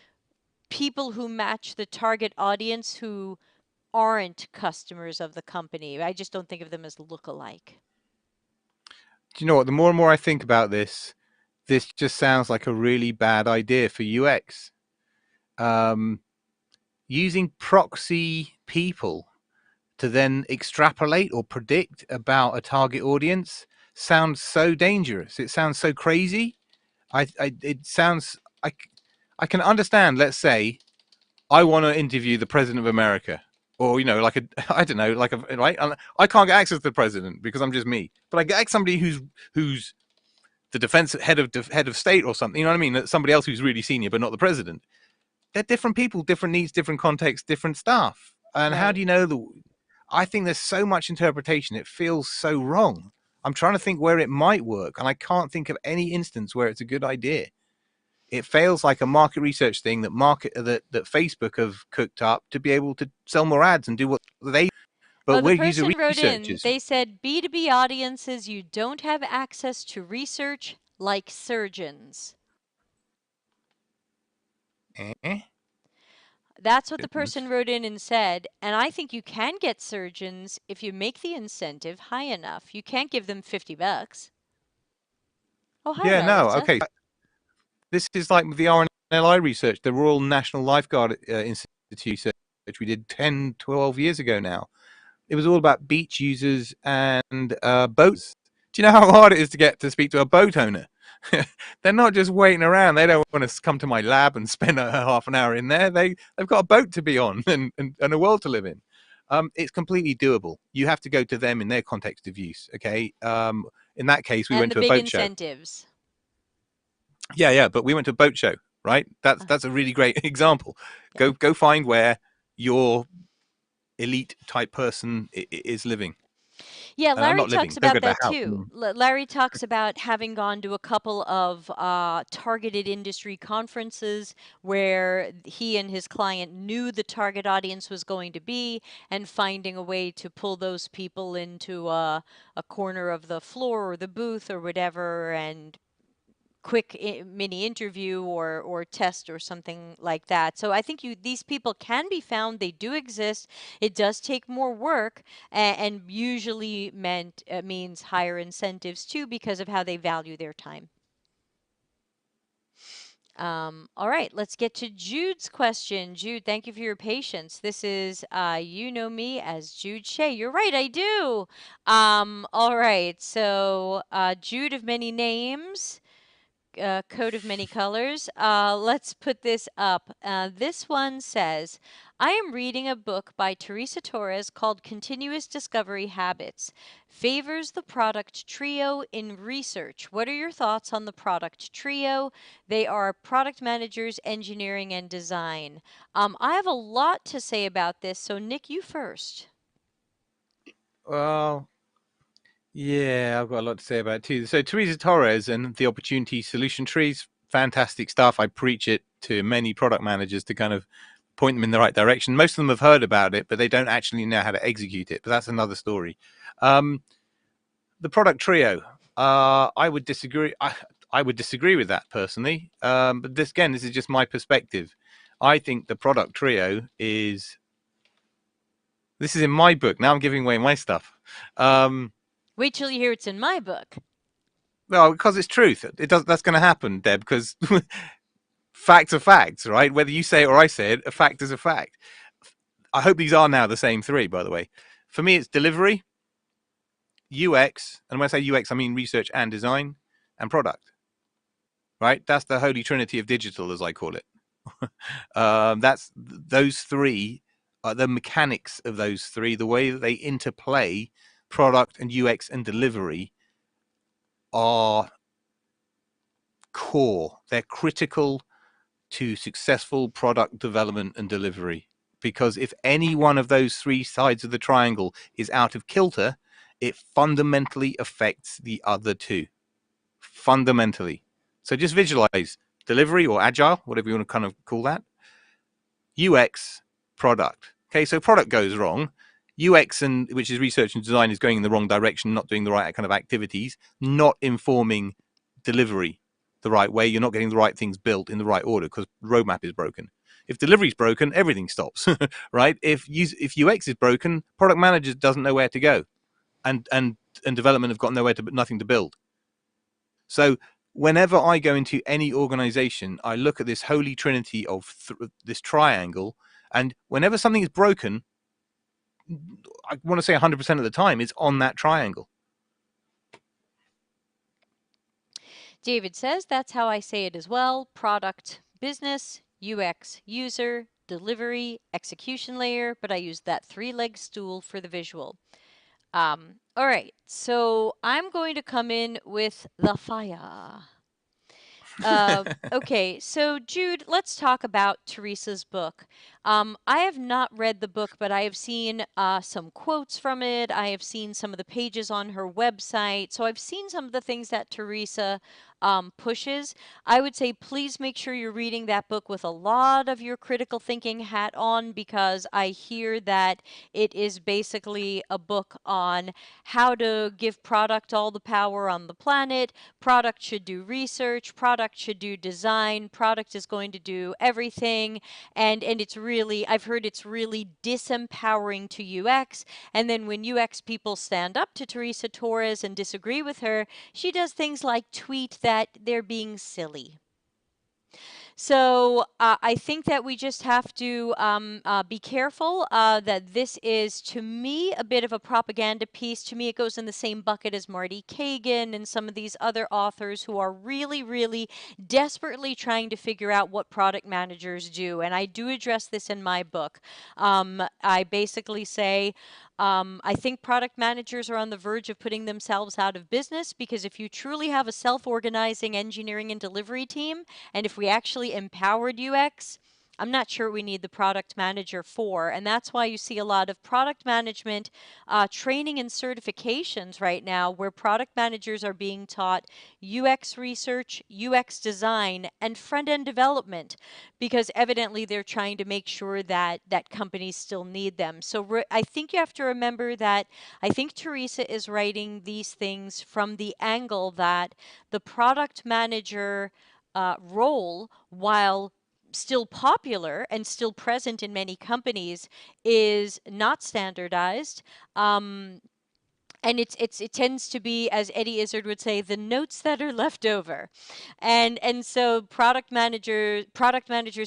people who match the target audience who aren't customers of the company. I just don't think of them as look-alike. Do you know what? The more and more I think about this, this just sounds like a really bad idea for UX. Um, Using proxy people to then extrapolate or predict about a target audience sounds so dangerous. It sounds so crazy. It sounds. I can understand. Let's say I want to interview the president of America, or like a, I don't know, like a right. I can't get access to the president because I'm just me. But I get somebody who's the defense head of state or something. You know what I mean? Somebody else who's really senior, but not the president. They're different people, different needs, different contexts, different stuff. And how do Right. you know the? I think there's so much interpretation. It feels so wrong. I'm trying to think where it might work, and I can't think of any instance where it's a good idea. It feels like a market research thing that Facebook have cooked up to be able to sell more ads and do what they. But Oh, the we're user person wrote in, researchers. they said B2B audiences, you don't have access to research like surgeons. Eh? That's what the person Goodness. wrote in and said. And I think you can get surgeons if you make the incentive high enough. You can't give them 50 bucks. Oh, hi, Yeah, no, Maritza. okay. This is like the RNLI research, the Royal National Lifeguard Institute research we did 10, 12 years ago now. It was all about beach users and boats. Do you know how hard it is to get to speak to a boat owner? They're not just waiting around. They don't want to come to my lab and spend a half an hour in there. They've got a boat to be on and a world to live in. It's completely doable. You have to go to them in their context of use. Okay. In that case, we And went the to a big boat show. incentives. Yeah, but we went to a boat show, right? That's Uh, that's a really great example. yeah. Go find where your elite type person is living. Yeah, Larry Not talks living. Don't go about to their that house. too. Larry talks about having gone to a couple of targeted industry conferences where he and his client knew the target audience was going to be, and finding a way to pull those people into a corner of the floor or the booth or whatever, and quick mini interview or test or something like that. So I think these people can be found. They do exist. It does take more work, and usually means higher incentives too because of how they value their time. All right, let's get to Jude's question. Jude, thank you for your patience. This is you know me as Jude Shea. You're right, I do. All right, so Jude of many names. coat of many colors. Let's put this up. This one says, I am reading a book by Teresa Torres called Continuous Discovery Habits. Favors the product trio in research. What are your thoughts on the product trio? They are product managers, engineering, and design. I have a lot to say about this, so Nick, you first. Well, yeah, I've got a lot to say about it too. So Teresa Torres and the opportunity solution trees, fantastic stuff. I preach it to many product managers to kind of point them in the right direction. Most of them have heard about it, but they don't actually know how to execute it. But that's another story. The product trio, I would disagree. I would disagree with that personally. But this is just my perspective. I think the product trio is. This is in my book. Now I'm giving away my stuff. Wait till you hear it's in my book. Well, because it's truth. It does. That's going to happen, Deb. Because facts are facts, right? Whether you say it or I say it, a fact is a fact. I hope these are now the same three. By the way, for me, it's delivery, UX, and when I say UX, I mean research and design, and product. Right? That's the holy trinity of digital, as I call it. That's those three. The mechanics of those three, the way that they interplay, product and UX and delivery, are core. They're critical to successful product development and delivery. Because if any one of those three sides of the triangle is out of kilter, it fundamentally affects the other two. Fundamentally. So just visualize delivery or agile, whatever you want to kind of call that, UX, product. Okay, so product goes wrong. UX, and which is research and design, is going in the wrong direction, not doing the right kind of activities, not informing delivery the right way. You're not getting the right things built in the right order because the roadmap is broken. If delivery is broken, everything stops, right? If UX is broken, product manager doesn't know where to go, and development have got nothing to build. So whenever I go into any organization, I look at this holy trinity of this triangle, and whenever something is broken, I want to say 100% of the time, it's on that triangle. David says that's how I say it as well. Product, business, UX, user, delivery, execution layer, but I use that three-leg stool for the visual. All right, so I'm going to come in with the fire. Okay, so Jude, let's talk about Teresa's book. I have not read the book, but I have seen some quotes from it. I have seen some of the pages on her website. So I've seen some of the things that Teresa pushes. I would say please make sure you're reading that book with a lot of your critical thinking hat on, because I hear that it is basically a book on how to give product all the power on the planet. Product should do research, product should do design, product is going to do everything. And it's really, I've heard it's really disempowering to UX. And then when UX people stand up to Teresa Torres and disagree with her, she does things like tweet that they're being silly. So I think that we just have to be careful that this is, to me, a bit of a propaganda piece. To me, it goes in the same bucket as Marty Kagan and some of these other authors who are really, really desperately trying to figure out what product managers do. And I do address this in my book. I basically say, I think product managers are on the verge of putting themselves out of business, because if you truly have a self-organizing engineering and delivery team, and if we actually empowered UX, I'm not sure we need the product manager for. And that's why you see a lot of product management training and certifications right now, where product managers are being taught UX research, UX design, and front-end development, because evidently they're trying to make sure that companies still need them. So I think you have to remember that I think Teresa is writing these things from the angle that the product manager role, while still popular and still present in many companies, is not standardized. And it tends to be, as Eddie Izzard would say, the notes that are left over. And so product managers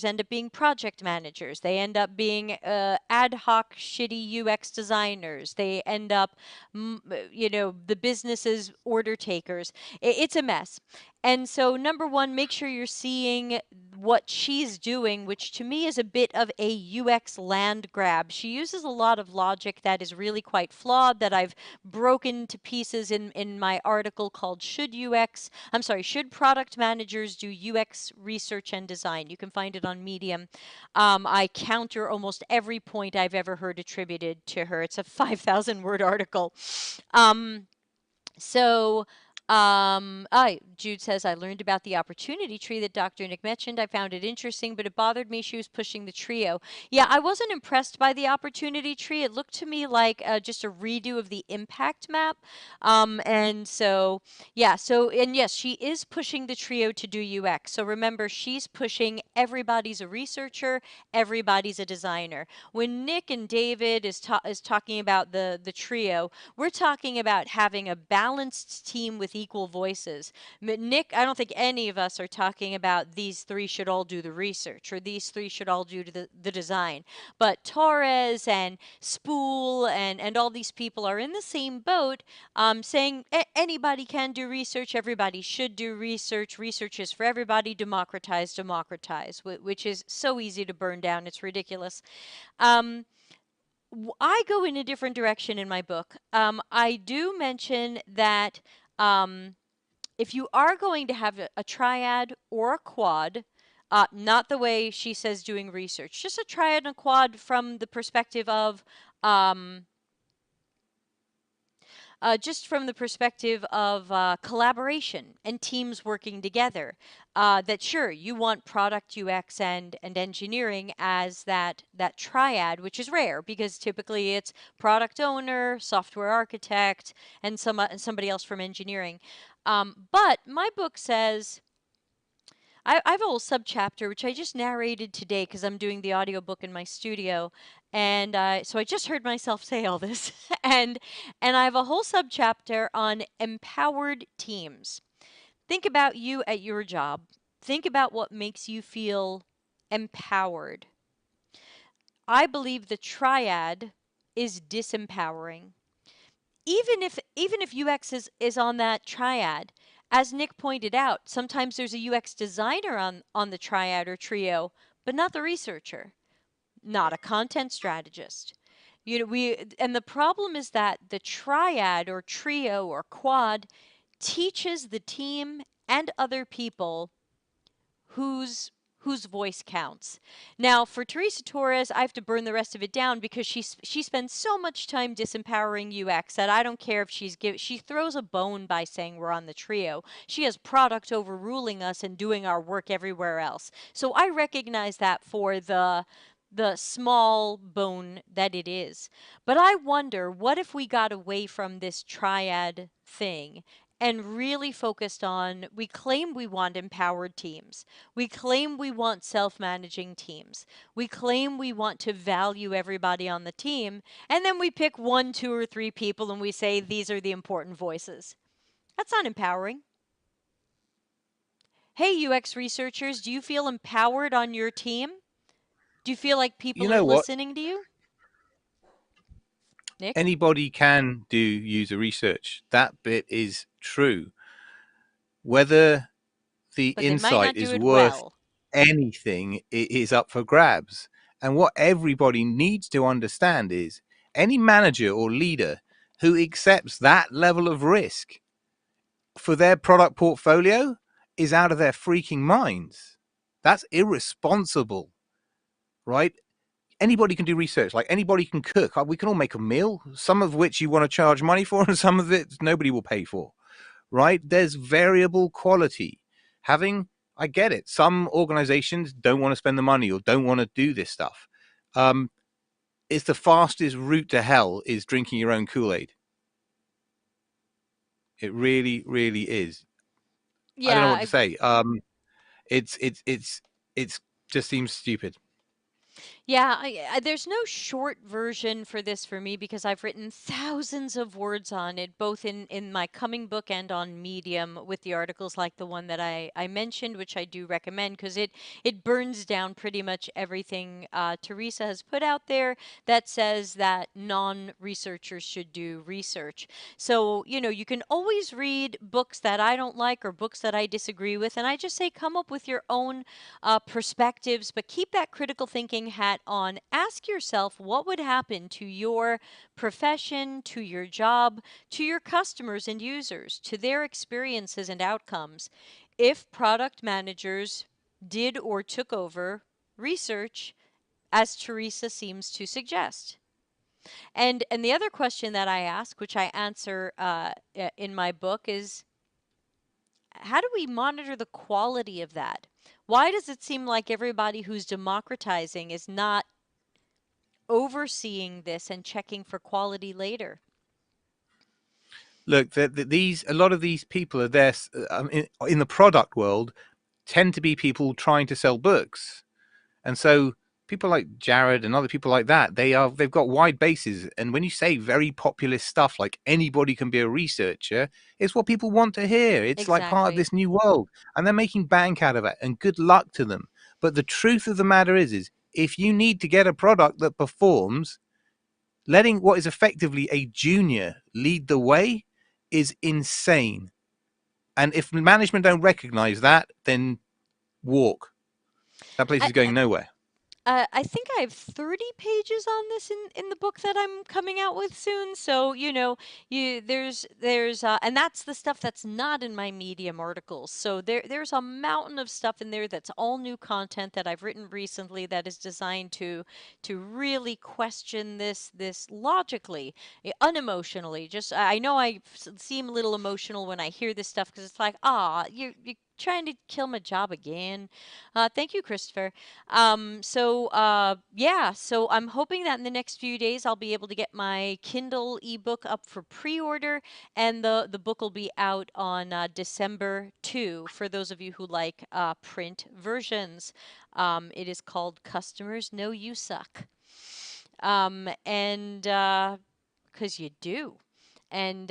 end up being project managers. They end up being ad hoc shitty UX designers. They end up the business's order takers. It's a mess. And so, number one, make sure you're seeing what she's doing, which to me is a bit of a UX land grab. She uses a lot of logic that is really quite flawed that I've broken to pieces in my article called Should Product Managers Do UX Research and Design? You can find it on Medium. I counter almost every point I've ever heard attributed to her. It's a 5,000 word article. Um, so, Jude says, I learned about the opportunity tree that Dr. Nick mentioned. I found it interesting, but it bothered me she was pushing the trio. Yeah, I wasn't impressed by the opportunity tree. It looked to me like just a redo of the impact map. And so, yeah, and yes, she is pushing the trio to do UX. So remember, she's pushing everybody's a researcher, everybody's a designer. When Nick and David is talking about the trio, we're talking about having a balanced team with equal voices. Nick, I don't think any of us are talking about these three should all do the research or these three should all do the design. But Torres and Spool and all these people are in the same boat, saying anybody can do research, everybody should do research. Research is for everybody, democratize, democratize, which is so easy to burn down. It's ridiculous. Um, I go in a different direction in my book. I do mention that um, if you are going to have a triad or a quad, not the way she says doing research, just a triad and a quad from the perspective of um, just from the perspective of collaboration and teams working together. That sure, you want product UX and engineering as that triad, which is rare because typically it's product owner, software architect, and somebody else from engineering. But my book says I have a whole subchapter which I just narrated today because I'm doing the audiobook in my studio. And so I just heard myself say all this. and I have a whole subchapter on empowered teams. Think about you at your job. Think about what makes you feel empowered. I believe the triad is disempowering. Even if UX is on that triad, as Nick pointed out, sometimes there's a UX designer on the triad or trio, but not the researcher, not a content strategist. And the problem is that the triad or trio or quad teaches the team and other people whose whose voice counts. Now, for Teresa Torres, I have to burn the rest of it down because she spends so much time disempowering UX that I don't care if she throws a bone by saying we're on the trio. She has product overruling us and doing our work everywhere else. So I recognize that for the small bone that it is. But I wonder, what if we got away from this triad thing and really focused on we claim we want empowered teams. We claim we want self managing teams. We claim we want to value everybody on the team. And then we pick one, two, or three people and we say these are the important voices. That's not empowering. Hey, UX researchers, do you feel empowered on your team? Do you feel like You people are know what? listening to you? Nick? Anybody can do user research. That bit is true. Whether the But they might insight not do is it worth well. anything, it is up for grabs. And what everybody needs to understand is any manager or leader who accepts that level of risk for their product portfolio is out of their freaking minds. That's irresponsible, right? Anybody can do research, like anybody can cook. We can all make a meal, some of which you want to charge money for, and some of it nobody will pay for, right? There's variable quality. I get it. Some organizations don't want to spend the money or don't want to do this stuff. Um, it's the fastest route to hell is drinking your own Kool-Aid. It really, really is. I don't know what Yeah, to say. It's it's just seems stupid. Yeah, there's no short version for this for me because I've written thousands of words on it, both in my coming book and on Medium with the articles like the one that I mentioned, which I do recommend because it burns down pretty much everything Teresa has put out there that says that non-researchers should do research. So, you can always read books that I don't like or books that I disagree with, and I just say come up with your own perspectives, but keep that critical thinking hat on. Ask yourself what would happen to your profession, to your job, to your customers and users, to their experiences and outcomes if product managers did or took over research, as Teresa seems to suggest. And the other question that I ask, which I answer in my book, is how do we monitor the quality of that? Why does it seem like everybody who's democratizing is not overseeing this and checking for quality later? Look, these a lot of these people are there in the product world tend to be people trying to sell books. And so people like Jared and other people like that, they've got wide bases. And when you say very populist stuff like anybody can be a researcher, it's what people want to hear. It's like part of Exactly. this new world. And they're making bank out of it. And good luck to them. But the truth of the matter is if you need to get a product that performs, letting what is effectively a junior lead the way is insane. And if management don't recognize that, then walk. That place I, is going nowhere. I think I have 30 pages on this in the book that I'm coming out with soon. So, and that's the stuff that's not in my Medium articles. So there's a mountain of stuff in there that's all new content that I've written recently that is designed to really question this logically, unemotionally. Just I know seem a little emotional when I hear this stuff because it's like, you're trying to kill my job again. Thank you, Christopher. Yeah, so I'm hoping that in the next few days I'll be able to get my Kindle ebook up for pre-order, and the book will be out on December 2 for those of you who like print versions. It is called Customers Know You Suck. And because you do. And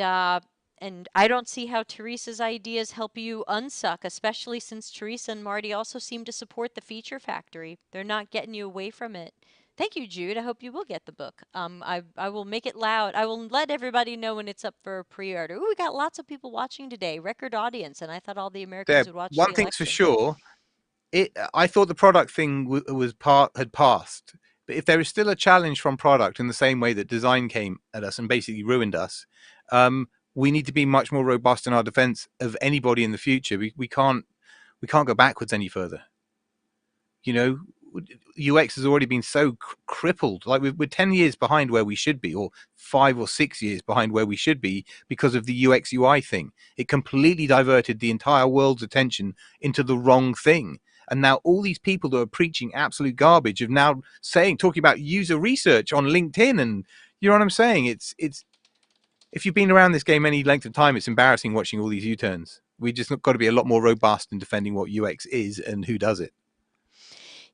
and I don't see how Teresa's ideas help you unsuck, especially since Teresa and Marty also seem to support the feature factory. They're not getting you away from it. Thank you, Jude. I hope you will get the book. I will make it loud. I will let everybody know when it's up for pre-order. Ooh, we got lots of people watching today, record audience, and I thought all the Americans Deb, would watch the one thing's for election. sure. I thought the product thing was had passed, but if there is still a challenge from product in the same way that design came at us and basically ruined us, we need to be much more robust in our defense of anybody in the future. We can't go backwards any further. You know, UX has already been so crippled. Like we're 10 years behind where we should be, or 5 or 6 years behind where we should be because of the UX UI thing. It completely diverted the entire world's attention into the wrong thing. And now all these people that are preaching absolute garbage of now talking about user research on LinkedIn, and you know what I'm saying? It's if you've been around this game any length of time, it's embarrassing watching all these U-turns. We just got to be a lot more robust in defending what UX is and who does it.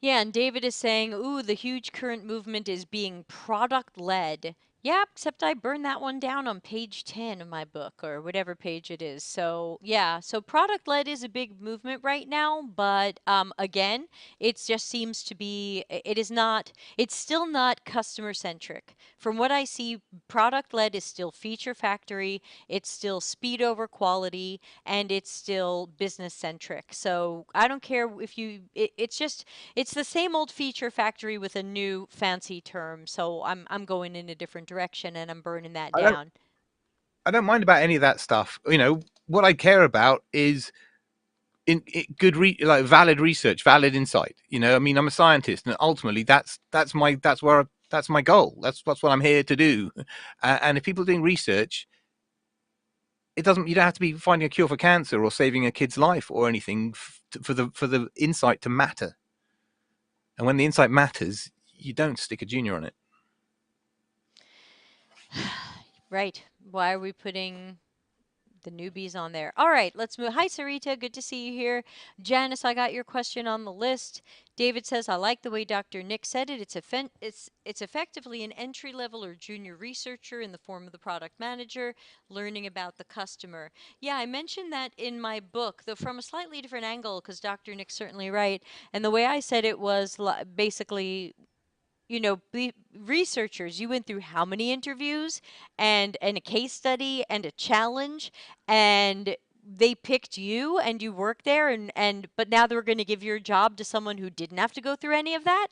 Yeah, and David is saying, ooh, the huge current movement is being product led. Yeah, except I burned that one down on page 10 of my book or whatever page it is. So, yeah, so product led is a big movement right now, but again, it just seems to be, it is not, it's still not customer centric. From what I see, product led is still feature factory, it's still speed over quality, and it's still business centric. So, I don't care if it's just, it's the same old feature factory with a new fancy term. So I'm going in a different direction and I'm burning that I don't down. I don't mind about any of that stuff. What I care about is like valid research, valid insight. I mean, I'm a scientist, and ultimately, that's my goal. That's what I'm here to do. And if people are doing research, it doesn't. You don't have to be finding a cure for cancer or saving a kid's life or anything for the insight to matter. And when the insight matters, you don't stick a junior on it. Right. Why are we putting The newbies on there. All right, let's move. Hi, Sarita. Good to see you here. Janice, I got your question on the list. David says, I like the way Dr. Nick said it. It's effectively an entry level or junior researcher in the form of the product manager, learning about the customer. Yeah, I mentioned that in my book, though from a slightly different angle, because Dr. Nick's certainly right. And the way I said it was basically, researchers, you went through how many interviews and a case study and a challenge, and they picked you and you worked there, and but now they're going to give your job to someone who didn't have to go through any of that.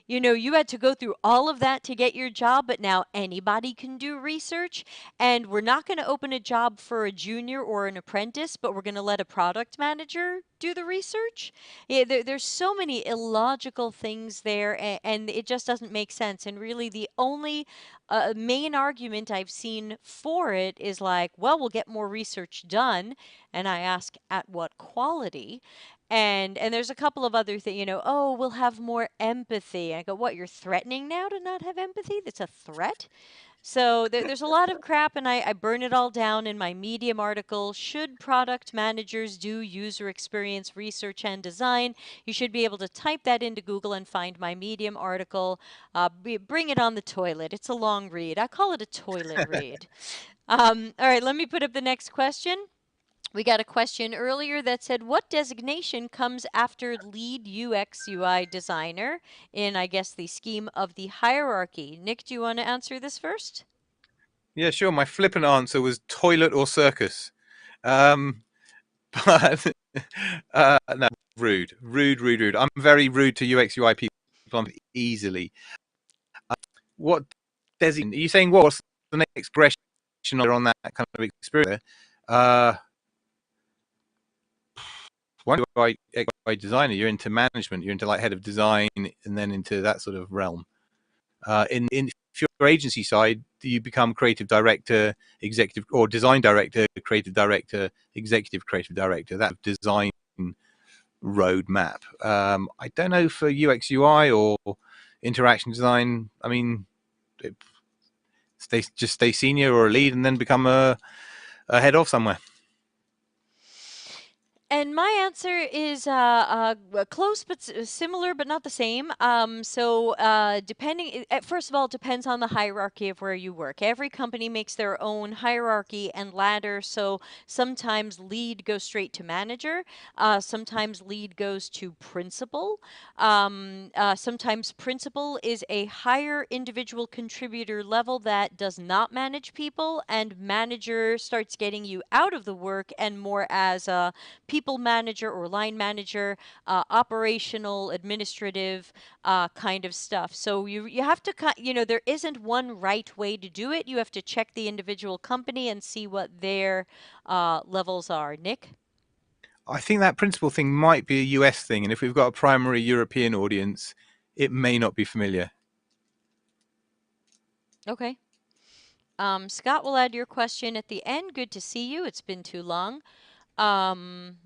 You had to go through all of that to get your job, but now anybody can do research, and we're not going to open a job for a junior or an apprentice, but we're going to let a product manager do the research. Yeah, there's so many illogical things there, and it just doesn't make sense. And really, the only main argument I've seen for it is like, well, we'll get more research done. And I ask, at what quality? And there's a couple of other things, oh, we'll have more empathy. I go, what, you're threatening now to not have empathy? That's a threat? So there's a lot of crap, and I burn it all down in my Medium article. Should product managers do user experience research and design? You should be able to type that into Google and find my Medium article. Bring it on the toilet. It's a long read. I call it a toilet read. All right, let me put up the next question. We got a question earlier that said, what designation comes after lead UX UI designer in, I guess, the scheme of the hierarchy? Nick, do you want to answer this first? Yeah, sure. My flippant answer was toilet or circus. Um, but no, rude. I'm very rude to UX UI people easily. What designation? Are you saying what's the next expression on that kind of experience? Why do I designer? You're into management. You're into like head of design, and then into that sort of realm. In if you're agency side, you become creative director, executive, or design director, creative director, executive creative director. That design roadmap. I don't know for UX UI or interaction design. I mean, stay senior or a lead, and then become a head of somewhere. And my answer is close but similar, but not the same. Depending, first of all, it depends on the hierarchy of where you work. Every company makes their own hierarchy and ladder. So sometimes lead goes straight to manager. Sometimes lead goes to principal. Sometimes principal is a higher individual contributor level that does not manage people, and manager starts getting you out of the work and more as a people manager or line manager, operational, administrative kind of stuff. So you have to there isn't one right way to do it. You have to check the individual company and see what their levels are. Nick? I think that principal thing might be a US thing, and if we've got a primary European audience, it may not be familiar. Okay. Scott will add your question at the end. Good to see you. It's been too long. Um,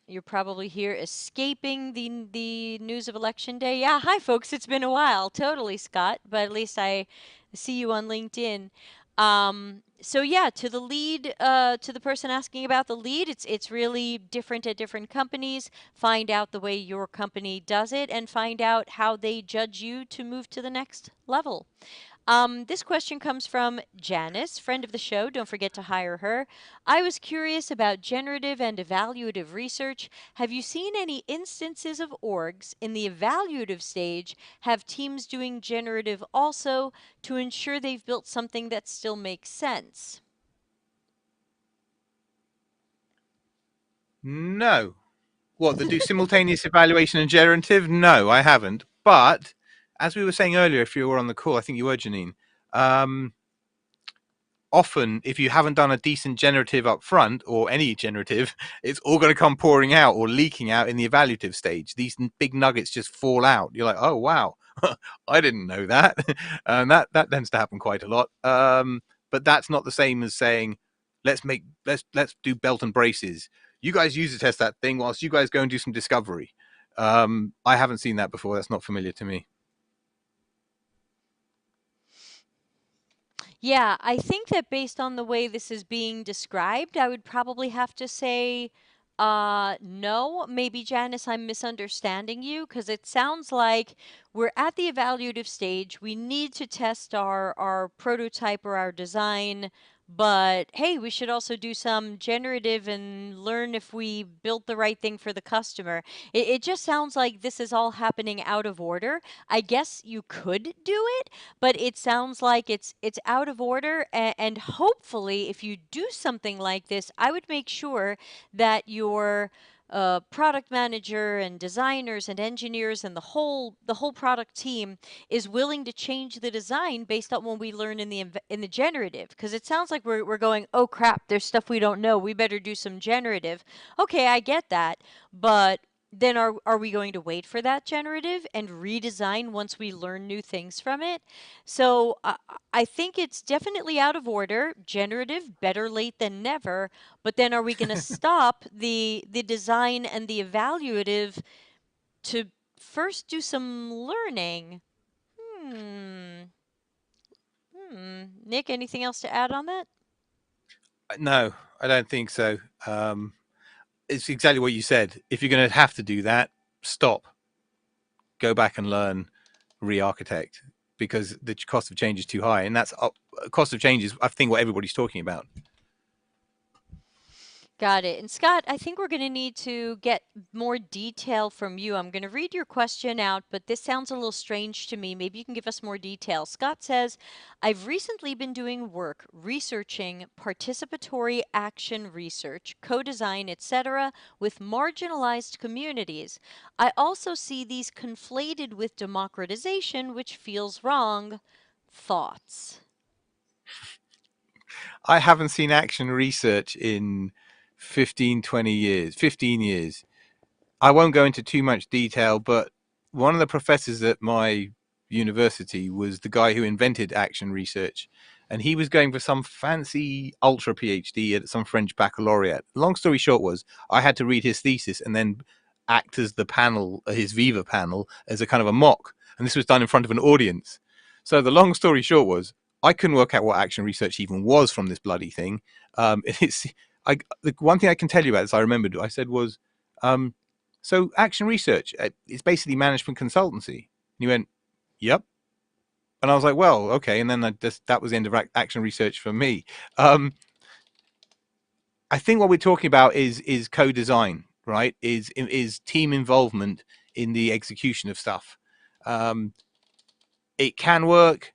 You're probably here escaping the news of election day. Yeah, hi folks. It's been a while. Totally, Scott. But at least I see you on LinkedIn. So yeah, to the lead, to the person asking about the lead, it's really different at different companies. Find out the way your company does it, and find out how they judge you to move to the next level. This question comes from Janice, friend of the show. Don't forget to hire her. I was curious about generative and evaluative research. Have you seen any instances of orgs in the evaluative stage have teams doing generative also to ensure they've built something that still makes sense? No. What, they do simultaneous evaluation and generative? No, I haven't. But as we were saying earlier, if you were on the call, I think you were, Janine. Often, if you haven't done a decent generative up front, or any generative, it's all going to come pouring out or leaking out in the evaluative stage. These big nuggets just fall out. You're like, oh wow, I didn't know that, and that tends to happen quite a lot. But that's not the same as saying, let's do belt and braces. You guys use to test that thing whilst you guys go and do some discovery. I haven't seen that before. That's not familiar to me. Yeah, I think that based on the way this is being described, I would probably have to say no. Maybe, Janice, I'm misunderstanding you because it sounds like we're at the evaluative stage. We need to test our prototype or our design, but hey, we should also do some generative and learn if we built the right thing for the customer. It just sounds like this is all happening out of order. I guess you could do it, but it sounds like it's out of order, and hopefully if you do something like this, I would make sure that your product manager and designers and engineers and the whole product team is willing to change the design based on what we learn in the generative, because it sounds like we're going, oh crap, there's stuff we don't know, we better do some generative. Okay, I get that, but then are we going to wait for that generative and redesign once we learn new things from it? So I think it's definitely out of order. Generative, better late than never. But then are we going to stop the design and the evaluative to first do some learning? Hmm. Nick, anything else to add on that? No, I don't think so. It's exactly what you said. If you're going to have to do that, stop, go back and learn, re-architect, because the cost of change is too high, and that's cost of change is, I think, what everybody's talking about. Got it. And Scott, I think we're going to need to get more detail from you. I'm going to read your question out, but this sounds a little strange to me. Maybe you can give us more detail. Scott says, I've recently been doing work researching participatory action research, co-design, etc., with marginalized communities. I also see these conflated with democratization, which feels wrong. Thoughts? I haven't seen action research in 15, 20 years, 15 years. I won't go into too much detail, but one of the professors at my university was the guy who invented action research. And he was going for some fancy ultra PhD at some French baccalaureate. Long story short was I had to read his thesis and then act as the panel, his Viva panel, as a kind of a mock. And this was done in front of an audience. So the long story short was I couldn't work out what action research even was from this bloody thing. It's the one thing I can tell you about this I remembered I said was um, so action research, it's basically management consultancy. And he went, yep. And I was like, well, okay. And then that was the end of action research for me. Um, I think what we're talking about is co-design, right? Is team involvement in the execution of stuff. Um, it can work.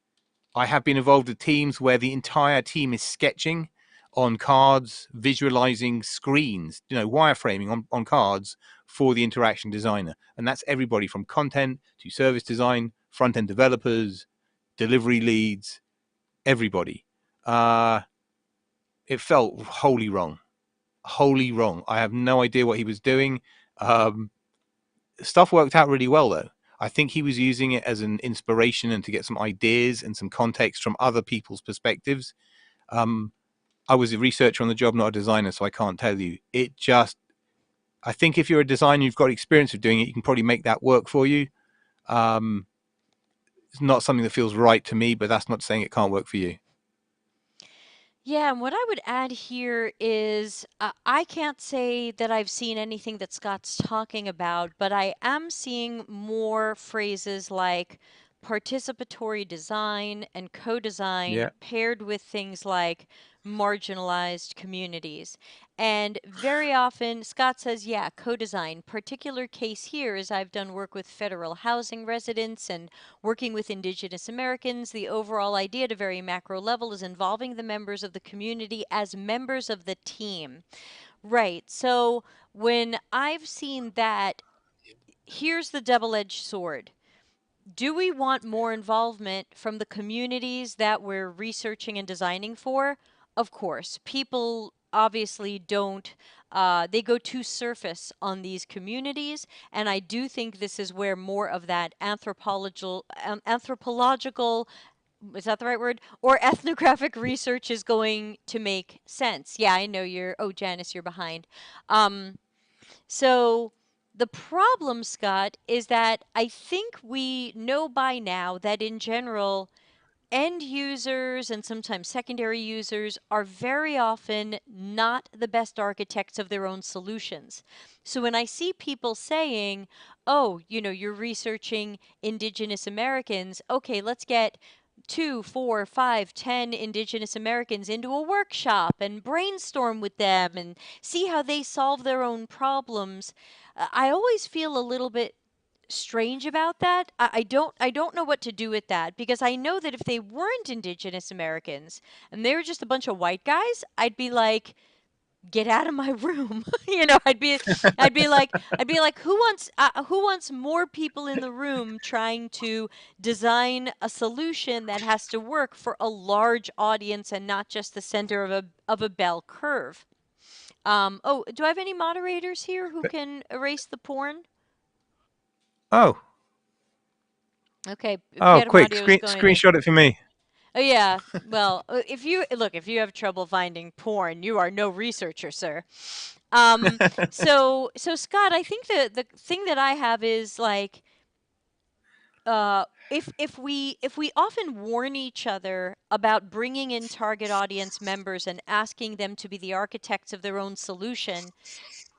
I have been involved with teams where the entire team is sketching on cards, visualizing screens, wireframing on cards for the interaction designer. And that's everybody from content to service design, front end developers, delivery leads, everybody. Uh, it felt wholly wrong. Wholly wrong. I have no idea what he was doing. Um, Stuff worked out really well, though. I think he was using it as an inspiration and to get some ideas and some context from other people's perspectives. Um, I was a researcher on the job, not a designer, so I can't tell you. I think if you're a designer, you've got experience of doing it, you can probably make that work for you. Um, it's not something that feels right to me, but that's not saying it can't work for you. Yeah, and what I would add here is I can't say that I've seen anything that Scott's talking about, but I am seeing more phrases like participatory design and co-design Yeah. paired with things like marginalized communities. And very often, Scott says, yeah, co-design. Particular case here is I've done work with federal housing residents and working with Indigenous Americans. The overall idea at a very macro level is involving the members of the community as members of the team. Right. So when I've seen that, here's the double edged sword. Do we want more involvement from the communities that we're researching and designing for? Of course. People obviously don't, they go too surface on these communities. And I do think this is where more of that anthropological, is that the right word? Or ethnographic research is going to make sense. Yeah, I know oh, Janice, you're behind. Um, so the problem, Scott, is that I think we know by now that in general, end users and sometimes secondary users are very often not the best architects of their own solutions. So when I see people saying, oh, you're researching Indigenous Americans, okay, let's get 2, 4, 5, 10 Indigenous Americans into a workshop and brainstorm with them and see how they solve their own problems. I always feel a little bit strange about that. I don't know what to do with that because I know that if they weren't Indigenous Americans and they were just a bunch of white guys, I'd be like, get out of my room. I'd be like, who wants more people in the room trying to design a solution that has to work for a large audience and not just the center of a bell curve. Oh, do I have any moderators here who can erase the porn? Oh, Okay, oh, Pier quick, Mario's going to. screenshot it for me. Oh yeah. Well, if you have trouble finding porn, you are no researcher, sir. Um, so Scott, I think the thing that I have is like, if we often warn each other about bringing in target audience members and asking them to be the architects of their own solution,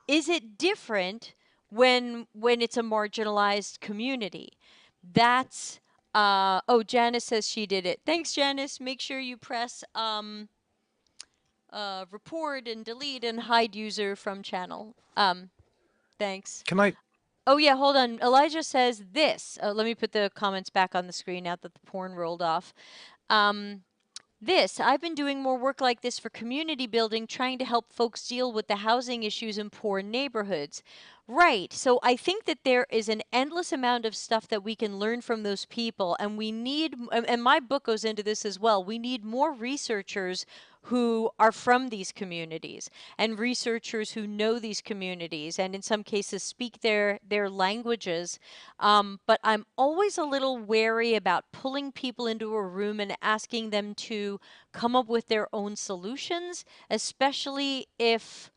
is it different when it's a marginalized community? That's oh, Janice says she did it. Thanks, Janice. Make sure you press report and delete and hide user from channel. Thanks. Can I? Oh yeah, hold on. Elijah says this. Let me put the comments back on the screen now that the porn rolled off. Um, I've been doing more work like this for community building, trying to help folks deal with the housing issues in poor neighborhoods. Right. So I think that there is an endless amount of stuff that we can learn from those people. And we need, and my book goes into this as well, we need more researchers who are from these communities and researchers who know these communities and in some cases speak their languages. But I'm always a little wary about pulling people into a room and asking them to come up with their own solutions, especially if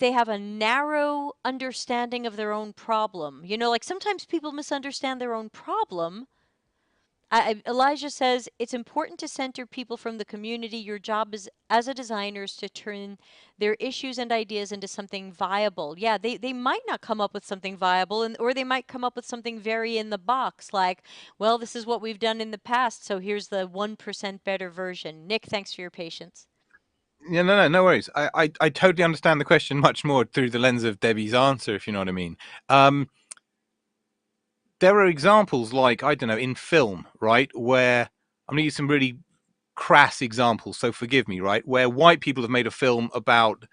they have a narrow understanding of their own problem. Like sometimes people misunderstand their own problem. Elijah says it's important to center people from the community. Your job is as a designer is to turn their issues and ideas into something viable. Yeah, they might not come up with something viable, or they might come up with something very in the box, like, well, this is what we've done in the past, so here's the 1% better version. Nick, thanks for your patience. Yeah, no worries. I totally understand the question much more through the lens of Debbie's answer, if you know what I mean. Um, there are examples like, I don't know, in film, right, where I'm going to use some really crass examples, so forgive me, right, where white people have made a film about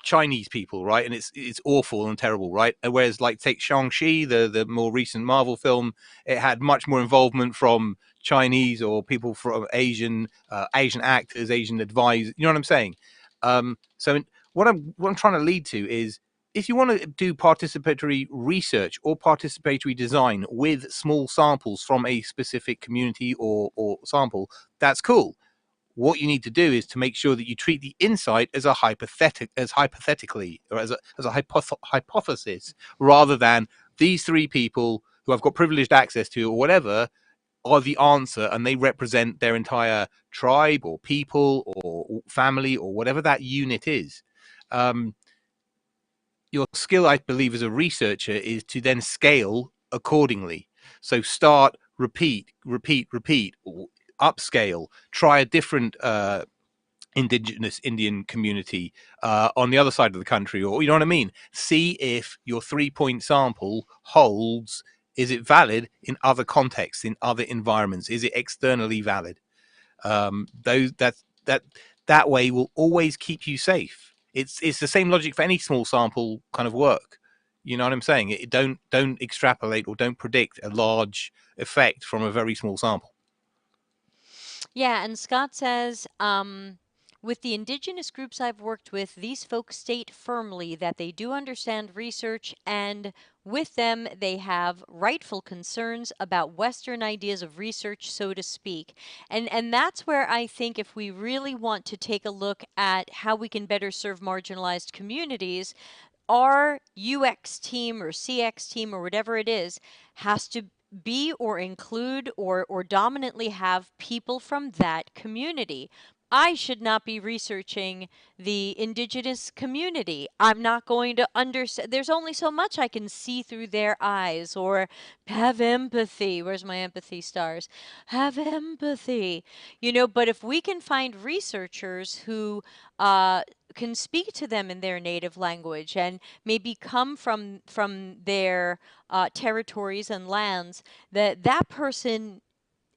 Chinese people, right, and it's awful and terrible, right, and whereas like take Shang-Chi, the more recent Marvel film, it had much more involvement from Chinese or people from Asian actors, Asian advisors, you know what I'm saying. So what I'm trying to lead to is, if you want to do participatory research or participatory design with small samples from a specific community or sample, that's cool. What you need to do is to make sure that you treat the insight as hypothetically, or as a hypothesis, rather than these three people who I've got privileged access to or whatever are the answer, and they represent their entire tribe or people or family or whatever that unit is. Your skill, I believe, as a researcher is to then scale accordingly. So start, repeat, or upscale, try a different indigenous Indian community on the other side of the country, or you know what I mean? See if your 3 point sample holds. Is it valid in other contexts, in other environments? Is it externally valid? Those that way will always keep you safe. It's the same logic for any small sample kind of work. You know what I'm saying? Don't extrapolate or don't predict a large effect from a very small sample. Yeah, and Scott says, with the indigenous groups I've worked with, these folks state firmly that they do understand research, and with them, they have rightful concerns about Western ideas of research, so to speak. And that's where I think if we really want to take a look at how we can better serve marginalized communities, our UX team or CX team or whatever it is has to be or include or dominantly have people from that community. I should not be researching the indigenous community. I'm not going to understand. There's only so much I can see through their eyes or have empathy. Where's my empathy stars? Have empathy. But if we can find researchers who uh, can speak to them in their native language and maybe come from their territories and lands, that person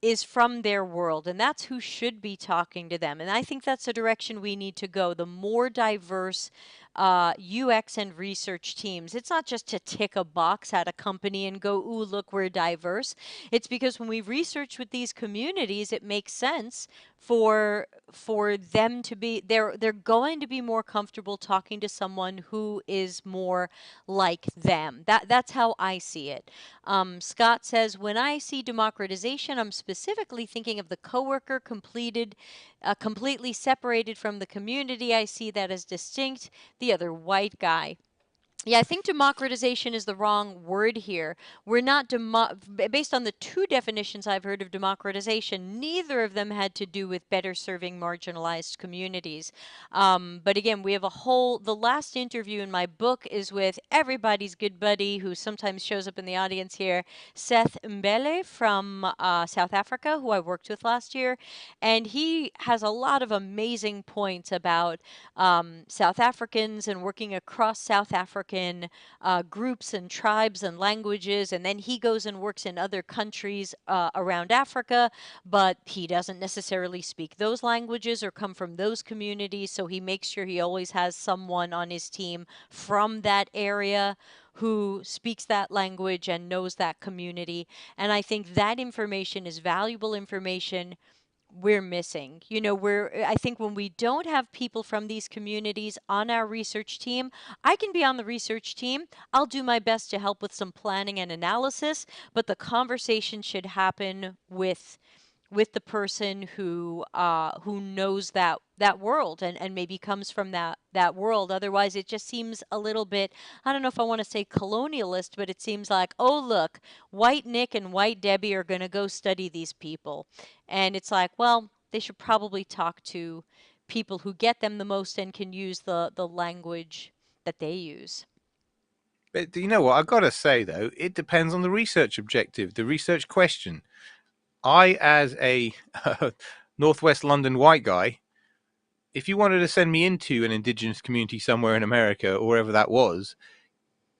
is from their world, and that's who should be talking to them. And I think that's the direction we need to go. The more diverse UX and research teams. It's not just to tick a box at a company and go, "Ooh, look, we're diverse." It's because when we research with these communities, it makes sense for them to be they're going to be more comfortable talking to someone who is more like them. That's how I see it. Scott says, when I see democratization, I'm specifically thinking of the coworker completely separated from the community. I see that as distinct. The other white guy. Yeah, I think democratization is the wrong word here. We're not based on the two definitions I've heard of democratization, neither of them had to do with better serving marginalized communities. But again, we have the last interview in my book is with everybody's good buddy who sometimes shows up in the audience here, Seth Mbele from South Africa, who I worked with last year. And he has a lot of amazing points about South Africans and working across South African groups and tribes and languages. And then he goes and works in other countries around Africa, but he doesn't necessarily speak those languages or come from those communities. So he makes sure he always has someone on his team from that area who speaks that language and knows that community. And I think that information is valuable information we're missing. I think when we don't have people from these communities on our research team, I can be on the research team. I'll do my best to help with some planning and analysis, but the conversation should happen with the person who knows that world and maybe comes from that world. Otherwise, it just seems a little bit, I don't know if I want to say colonialist, but it seems like, oh look, white Nick and white Debbie are going to go study these people, and it's like, well, they should probably talk to people who get them the most and can use the language that they use. But you know what? I've got to say, though, it depends on the research objective, the research question. As a Northwest London white guy, if you wanted to send me into an indigenous community somewhere in America or wherever that was,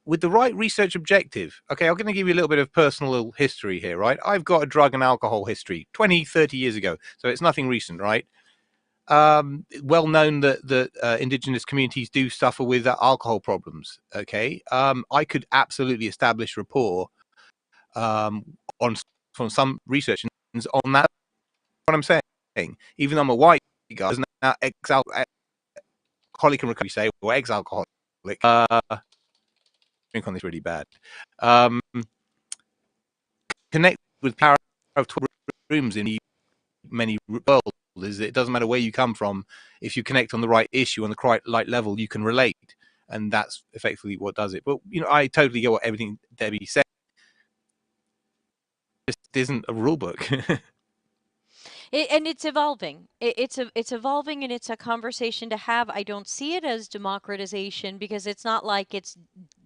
with the right research objective, okay, I'm going to give you a little bit of personal history here, right? I've got a drug and alcohol history 20, 30 years ago. So it's nothing recent, right? Well known that indigenous communities do suffer with alcohol problems. Okay. I could absolutely establish rapport on from some research on that. What I'm saying, even though I'm a white guy, now ex-alcoholic and recovery, say, or ex-alcoholic, drink on this really bad. Connect with power of rooms in many worlds is it doesn't matter where you come from. If you connect on the right issue on the right level, you can relate, and that's effectively what does it. But I totally get what everything Debbie said. It just isn't a rule book. And it's evolving. It's evolving, and it's a conversation to have. I don't see it as democratization because it's not like it's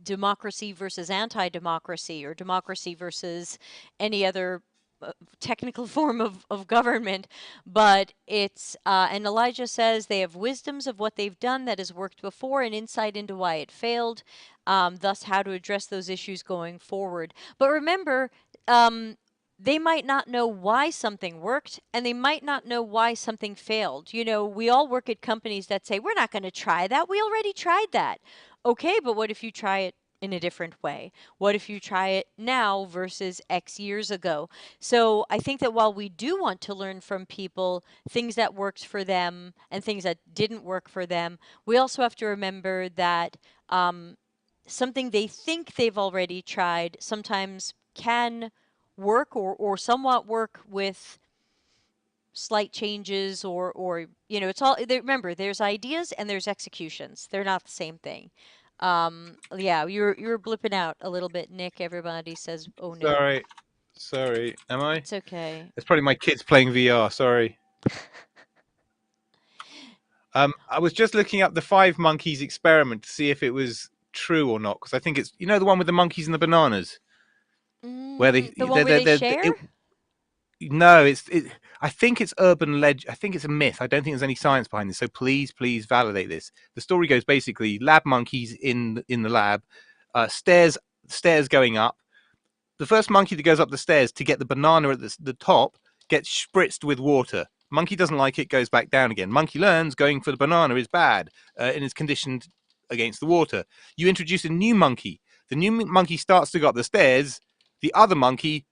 democracy versus anti-democracy or democracy versus any other technical form of government, but it's and Elijah says they have wisdoms of what they've done that has worked before and insight into why it failed, thus how to address those issues going forward. But remember, they might not know why something worked and they might not know why something failed. We all work at companies that say, we're not going to try that. We already tried that. Okay, but what if you try it in a different way? What if you try it now versus X years ago? So I think that while we do want to learn from people things that worked for them and things that didn't work for them, we also have to remember that something they think they've already tried sometimes can work or somewhat work with slight changes or it's all remember there's ideas and there's executions. They're not the same thing. Yeah, you're blipping out a little bit, Nick. Everybody says, oh no. Sorry. Sorry, am I? It's okay. It's probably my kids playing VR. Sorry. I was just looking up the five monkeys experiment to see if it was true or not, because I think it's, the one with the monkeys and the bananas, where The one where they share? no, I think it's urban legend. I think it's a myth. I don't think there's any science behind this. So please validate this. The story goes basically lab monkeys in the lab, stairs going up. The first monkey that goes up the stairs to get the banana at the top gets spritzed with water. Monkey doesn't like it, goes back down again. Monkey learns going for the banana is bad and is conditioned against the water. You introduce a new monkey. The new monkey starts to go up the stairs. The other monkey,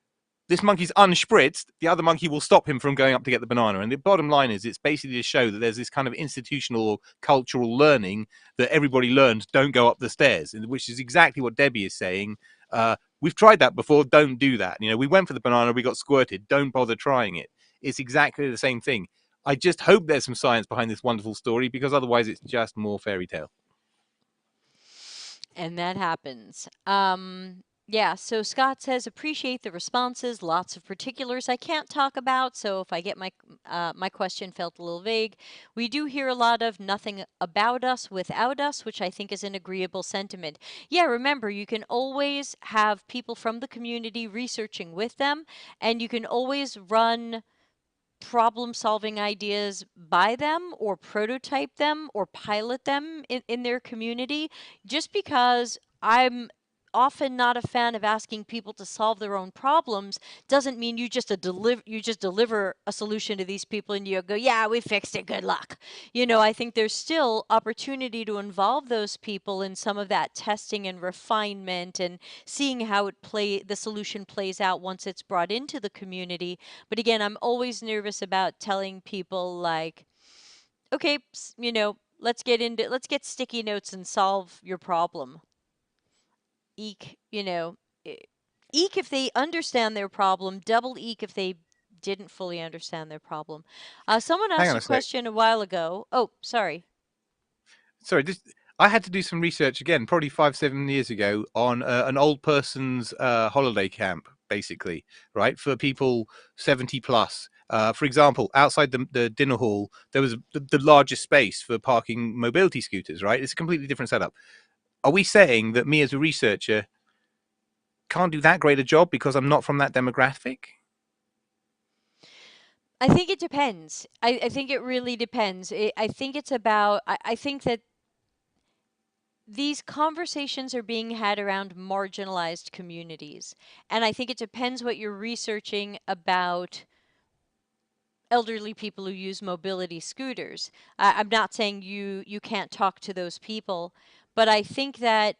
this monkey's unspritzed. The other monkey will stop him from going up to get the banana. And the bottom line is, it's basically to show that there's this kind of institutional or cultural learning that everybody learned, don't go up the stairs, which is exactly what Debbie is saying. We've tried that before. Don't do that. We went for the banana. We got squirted. Don't bother trying it. It's exactly the same thing. I just hope there's some science behind this wonderful story, because otherwise it's just more fairy tale. And that happens. Yeah, so Scott says, appreciate the responses. Lots of particulars I can't talk about, so if I get my question felt a little vague. We do hear a lot of nothing about us without us, which I think is an agreeable sentiment. Yeah, remember, you can always have people from the community researching with them, and you can always run problem solving ideas by them or prototype them or pilot them in their community. Just because I'm often not a fan of asking people to solve their own problems doesn't mean you just deliver a solution to these people and you go, yeah, we fixed it, good luck. I think there's still opportunity to involve those people in some of that testing and refinement and seeing how the solution plays out once it's brought into the community. But again, I'm always nervous about telling people, like, okay, let's get sticky notes and solve your problem. Eek, eek if they understand their problem, double eek if they didn't fully understand their problem. Someone Hang asked on a a sec. question a while ago. Oh, sorry. Sorry, I had to do some research again, probably 5, 7 years ago, on an old person's holiday camp, basically, right, for people 70 plus. For example, outside the dinner hall, there was the largest space for parking mobility scooters, right? It's a completely different setup. Are we saying that me as a researcher can't do that great a job because I'm not from that demographic? I think it depends. I think it really depends. I think it's about, I think that these conversations are being had around marginalized communities. And I think it depends what you're researching about elderly people who use mobility scooters. I'm not saying you can't talk to those people, but I think that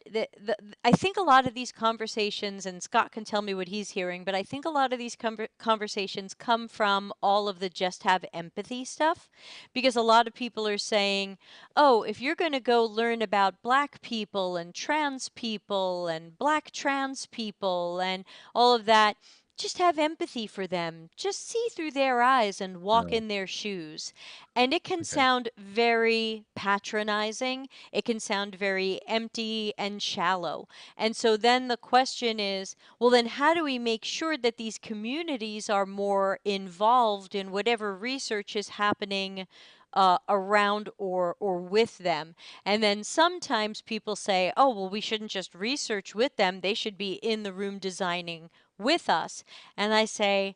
I think a lot of these conversations, and Scott can tell me what he's hearing, but I think a lot of these conversations come from all of the just have empathy stuff, because a lot of people are saying, oh, if you're going to go learn about black people and trans people and black trans people and all of that, just have empathy for them. Just see through their eyes and walk No. in their shoes. And it can Okay. sound very patronizing. It can sound very empty and shallow. And so then the question is, well, then how do we make sure that these communities are more involved in whatever research is happening around or with them? And then sometimes people say, oh, well, we shouldn't just research with them. They should be in the room designing with us. And I say,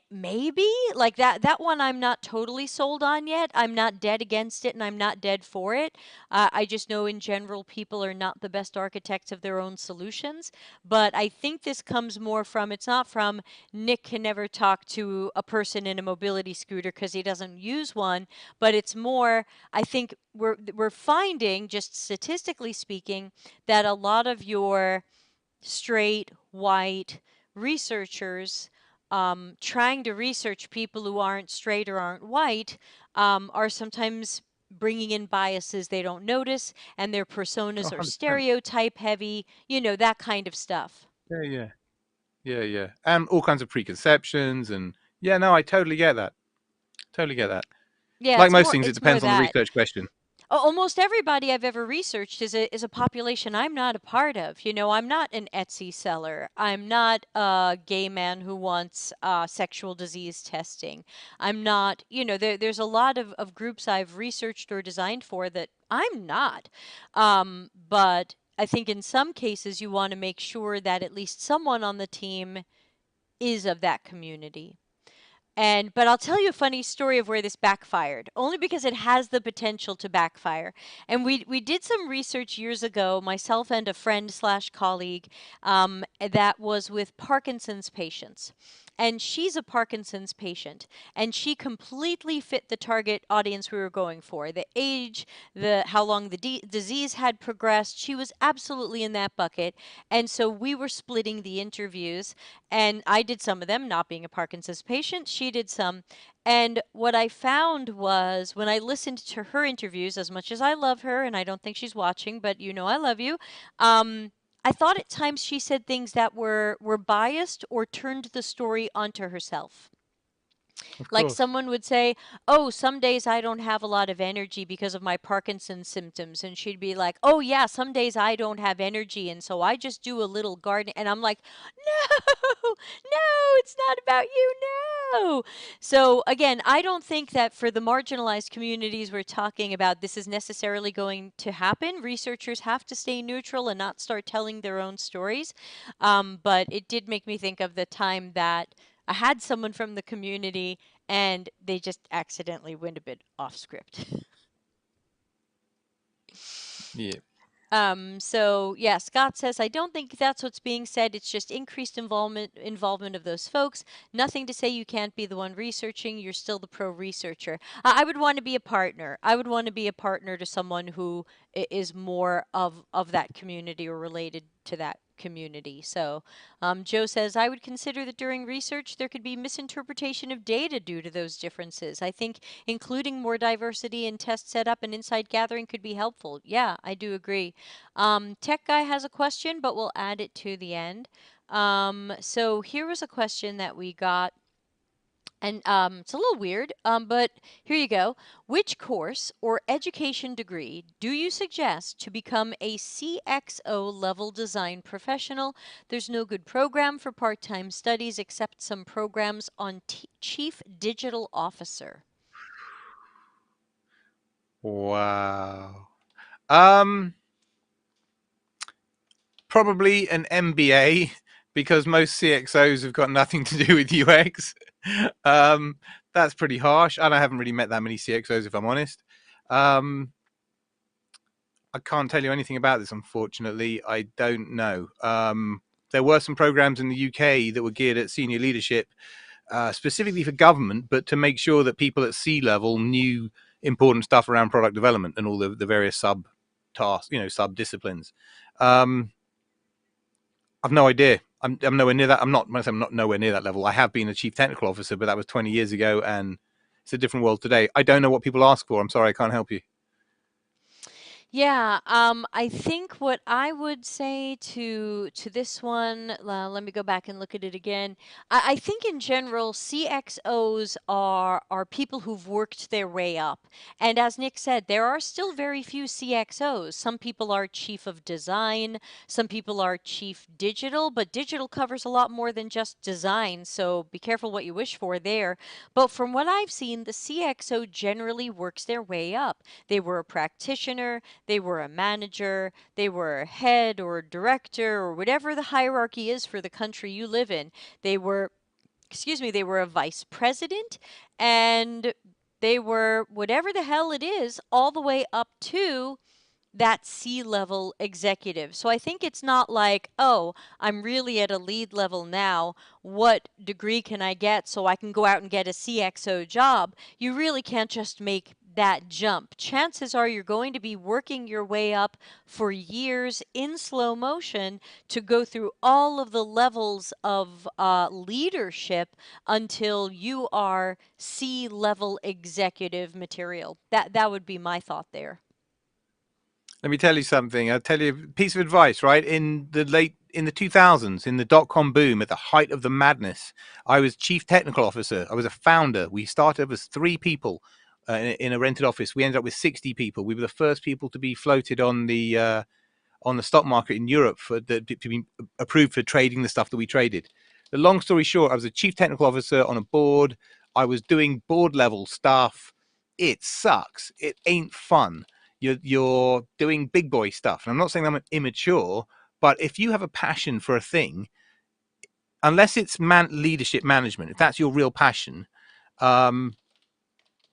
maybe like that one I'm not totally sold on yet. I'm not dead against it and I'm not dead for it. I just know in general people are not the best architects of their own solutions. But I think this comes more from, it's not from Nick can never talk to a person in a mobility scooter because he doesn't use one, but it's more, I think we're finding, just statistically speaking, that a lot of your straight, white researchers trying to research people who aren't straight or aren't white are sometimes bringing in biases they don't notice, and their Oh, personas are 100%. stereotype heavy, that kind of stuff. Yeah, yeah. Yeah, yeah. And all kinds of preconceptions. And yeah, no, I totally get that. Totally get that. Yeah, Like most things, it it's more depends on the that. research question. Almost everybody I've ever researched is a population I'm not a part of. I'm not an Etsy seller. I'm not a gay man who wants sexual disease testing. I'm not, there's a lot of groups I've researched or designed for that I'm not. But I think in some cases you want to make sure that at least someone on the team is of that community. But I'll tell you a funny story of where this backfired, only because it has the potential to backfire. And we did some research years ago, myself and a friend slash colleague, that was with Parkinson's patients. And she's a Parkinson's patient, and she completely fit the target audience we were going for. The age, the how long the disease had progressed, she was absolutely in that bucket. And so we were splitting the interviews, and I did some of them, not being a Parkinson's patient. She did some. And what I found was when I listened to her interviews, as much as I love her, and I don't think she's watching, but I love you. I thought at times she said things that were biased or turned the story onto herself. Of Like course. someone would say, "Oh, some days I don't have a lot of energy because of my Parkinson's symptoms." And she'd be like, "Oh, yeah, some days I don't have energy. And so I just do a little garden." And I'm like, "No, no, it's not about you. No." So again, I don't think that for the marginalized communities we're talking about, this is necessarily going to happen. Researchers have to stay neutral and not start telling their own stories. But it did make me think of the time that I had someone from the community and they just accidentally went a bit off script. Yeah. So yeah, Scott says, I don't think that's what's being said. It's just increased involvement of those folks. Nothing to say you can't be the one researching. You're still the pro researcher. I would want to be a partner. I would want to be a partner to someone who is more of that community or related to that community. So Joe says, I would consider that during research there could be misinterpretation of data due to those differences. I think including more diversity in test setup and insight gathering could be helpful. Yeah, I do agree. Tech Guy has a question, but we'll add it to the end. So here was a question that we got, and it's a little weird, but here you go. Which course or education degree do you suggest to become a CXO level design professional? There's no good program for part-time studies except some programs on Chief Digital Officer. Wow. Probably an MBA because most CXOs have got nothing to do with UX. um, that's pretty harsh, and I haven't really met that many CXOs, if I'm honest. Um, I can't tell you anything about this, unfortunately. I don't know. There were some programs in the UK that were geared at senior leadership, specifically for government, but to make sure that people at C level knew important stuff around product development and all the various sub tasks, sub disciplines. I've no idea. I'm nowhere near that. I'm not nowhere near that level. I have been a chief technical officer, but that was 20 years ago, and it's a different world today. I don't know what people ask for. I'm sorry, I can't help you. Yeah, I think what I would say to this one, let me go back and look at it again. I think in general, CXOs are people who've worked their way up. And as Nick said, there are still very few CXOs. Some people are chief of design, some people are chief digital, but digital covers a lot more than just design, so be careful what you wish for there. But from what I've seen, the CXO generally works their way up. They were a practitioner, they were a manager, they were a head or director or whatever the hierarchy is for the country you live in. They were, they were a vice president, and they were whatever the hell it is, all the way up to that C-level executive. So I think it's not like, oh, I'm really at a lead level now. What degree can I get so I can go out and get a CXO job? You really can't just make that jump. Chances are you're going to be working your way up for years in slow motion to go through all of the levels of leadership until you are C-level executive material. That would be my thought there. Let me tell you something. I'll tell you a piece of advice, right? In the 2000s, in the dot-com boom, at the height of the madness, I was chief technical officer. I was a founder. We started as 3 people. in a rented office. We ended up with 60 people. We were the first people to be floated on the stock market in Europe to be approved for trading the stuff that we traded. The long story short, I was a chief technical officer on a board. I was doing board level stuff. It sucks. It ain't fun. You're doing big boy stuff. And I'm not saying I'm immature, but if you have a passion for a thing, unless it's leadership management, if that's your real passion, um,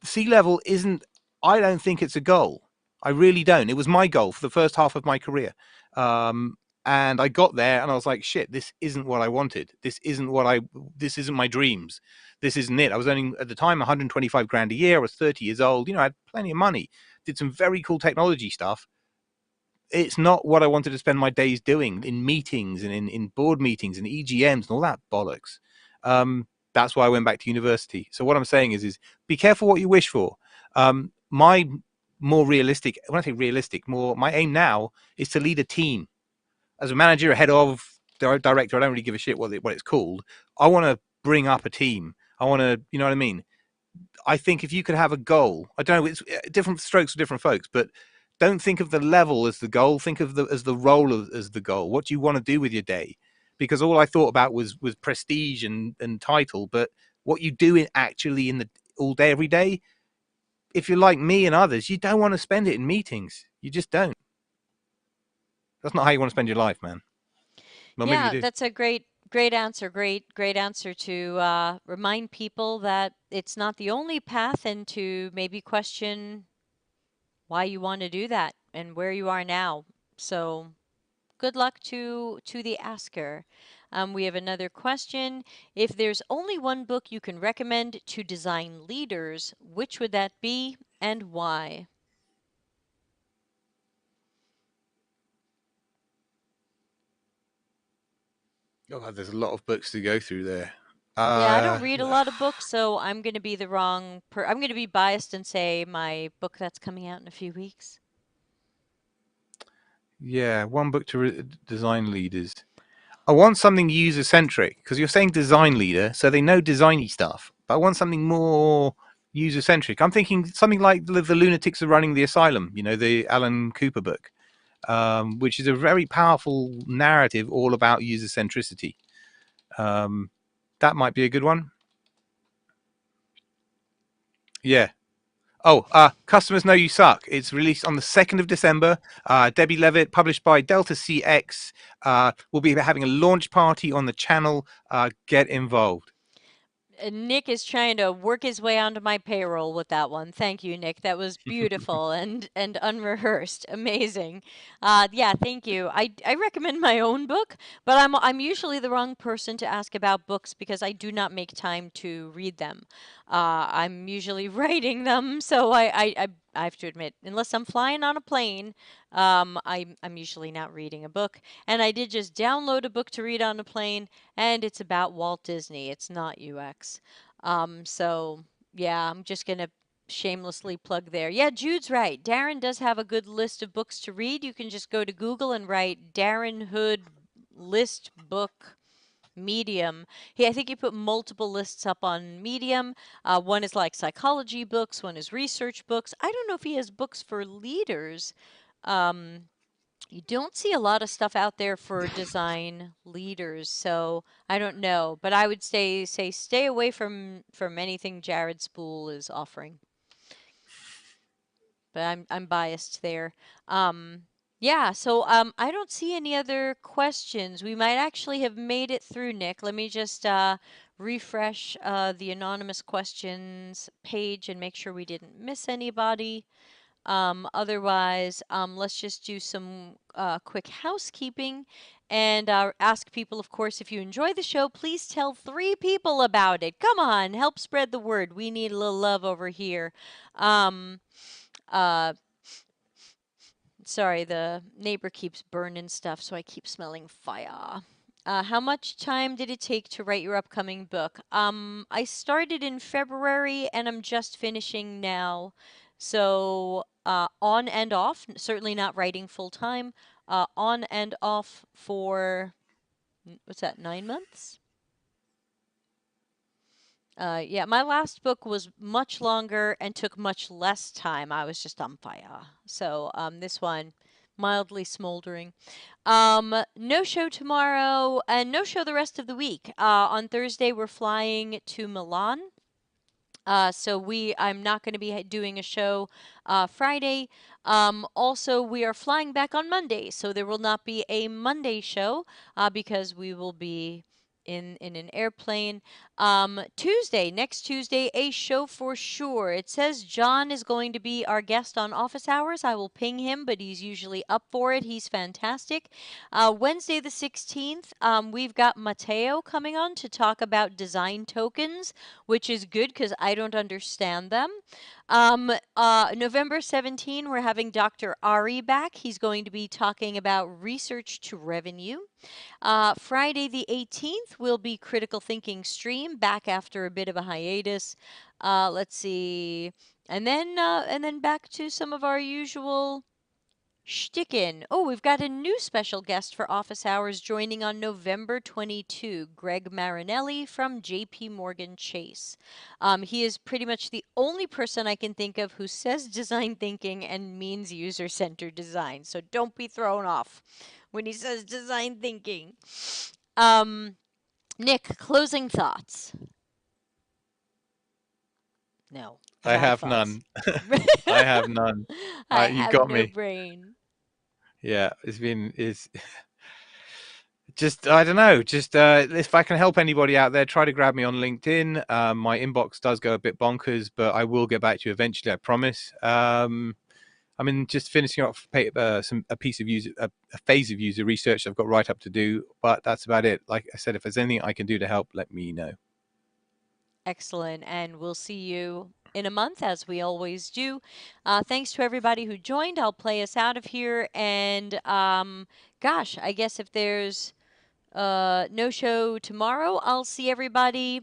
C-level isn't. I don't think it's a goal. I really don't. It was my goal for the first half of my career, um, and I got there, and I was like, "Shit, this isn't what I wanted. This isn't what I. This isn't my dreams. This isn't it." I was earning at the time 125 grand a year. I was 30 years old. I had plenty of money. Did some very cool technology stuff. It's not what I wanted to spend my days doing in meetings and in board meetings and EGMs and all that bollocks. That's why I went back to university. So what I'm saying is be careful what you wish for. My more realistic, when I say realistic, more my aim now is to lead a team as a manager, a head of director. I don't really give a shit what it's called. I want to bring up a team. I want to, you know what I mean? I think if you could have a goal, I don't know, it's different strokes for different folks, but don't think of the level as the goal. Think of as the role as the goal. What do you want to do with your day? Because all I thought about was prestige and title, but what you do actually in the all day every day. If you're like me and others, you don't want to spend it in meetings. You just don't. That's not how you want to spend your life, man. Well, maybe you Yeah, do. that's a great answer. Great answer to remind people that it's not the only path, and to maybe question why you want to do that and where you are now. So good luck to the asker. We have another question. If there's only one book you can recommend to design leaders, which would that be and why? Oh, there's a lot of books to go through there. Yeah, I don't Uh, read a lot of books, so I'm going to be the wrong I'm going to be biased and say my book that's coming out in a few weeks. yeah, one book to design leaders. I want something user centric because you're saying design leader, so they know designy stuff. But I want something more user centric. I'm thinking something like the Lunatics Are Running the Asylum, the Alan Cooper book, which is a very powerful narrative all about user centricity. Um, that might be a good one. Yeah. Oh, Customers Know You Suck. It's released on the 2nd of December. Debbie Levitt, published by Delta CX. We'll be having a launch party on the channel. Get involved. Nick is trying to work his way onto my payroll with that one. Thank you, Nick. That was beautiful and unrehearsed. Amazing. Yeah, thank you. I recommend my own book, but I'm usually the wrong person to ask about books because I do not make time to read them. I'm usually writing them, so I have to admit, unless I'm flying on a plane, I'm usually not reading a book. And I did just download a book to read on a plane, and it's about Walt Disney. It's not UX. So yeah, I'm just gonna shamelessly plug there. Yeah, Jude's right. Darren does have a good list of books to read. You can just go to Google and write Darren Hood list book Medium. I think he put multiple lists up on Medium. One is like psychology books, one is research books. I don't know if he has books for leaders. Um, you don't see a lot of stuff out there for design leaders, so I don't know. But I would say stay away from anything Jared Spool is offering. But I'm biased there. Yeah, so I don't see any other questions. We might actually have made it through, Nick. Let me just refresh the anonymous questions page and make sure we didn't miss anybody. Otherwise, let's just do some quick housekeeping and ask people, of course, if you enjoy the show, please tell 3 people about it. Come on, help spread the word. We need a little love over here. Um, uh, Sorry, the neighbor keeps burning stuff, so I keep smelling fire. How much time did it take to write your upcoming book? I started in February and I'm just finishing now. So, on and off, certainly not writing full time, on and off for, what's that, 9 months? Yeah, my last book was much longer and took much less time. I was just on fire. So this one, mildly smoldering. No show tomorrow and no show the rest of the week. On Thursday, we're flying to Milan. I'm not going to be doing a show Friday. Also, we are flying back on Monday, so there will not be a Monday show because we will be in an airplane. Tuesday, next Tuesday, a show for sure. It says John is going to be our guest on Office Hours. I will ping him, but he's usually up for it. He's fantastic. Wednesday the 16th, we've got Mateo coming on to talk about design tokens, which is good because I don't understand them. November 17, we're having Dr. Ari back. He's going to be talking about research to revenue. Friday the 18th will be Critical Thinking Stream, back after a bit of a hiatus. Let's see. And then back to some of our usual shtickin'. Oh, we've got a new special guest for Office Hours joining on November 22, Greg Marinelli from JP Morgan Chase. He is pretty much the only person I can think of who says design thinking and means user-centered design. So don't be thrown off when he says design thinking. Um, Nick, closing thoughts. No, I dry have thoughts. none. I have none. I You have got no me. brain. Yeah, it's just I don't know. Just if I can help anybody out there, try to grab me on LinkedIn. My inbox does go a bit bonkers, but I will get back to you eventually. I promise. I mean, just finishing off a piece of a phase of user research I've got right up to do, but that's about it. Like I said, if there's anything I can do to help, let me know. Excellent. And we'll see you in a month, as we always do. Thanks to everybody who joined. I'll play us out of here. And gosh, I guess if there's no show tomorrow, I'll see everybody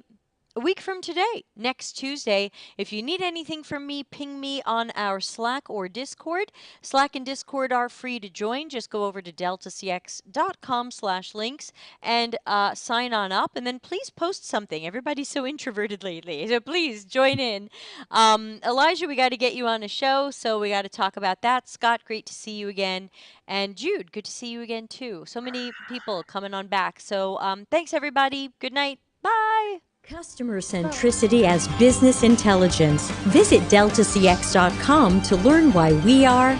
a week from today, next Tuesday. If you need anything from me, ping me on our Slack or Discord. Slack and Discord are free to join. Just go over to deltacx.com/links and sign on up. And then please post something. Everybody's so introverted lately, so please join in. Elijah, we got to get you on a show, so we got to talk about that. Scott, great to see you again. And Jude, good to see you again too. So many people coming on back. So thanks, everybody. Good night. Bye. Customer centricity as business intelligence. Visit deltacx.com to learn why we are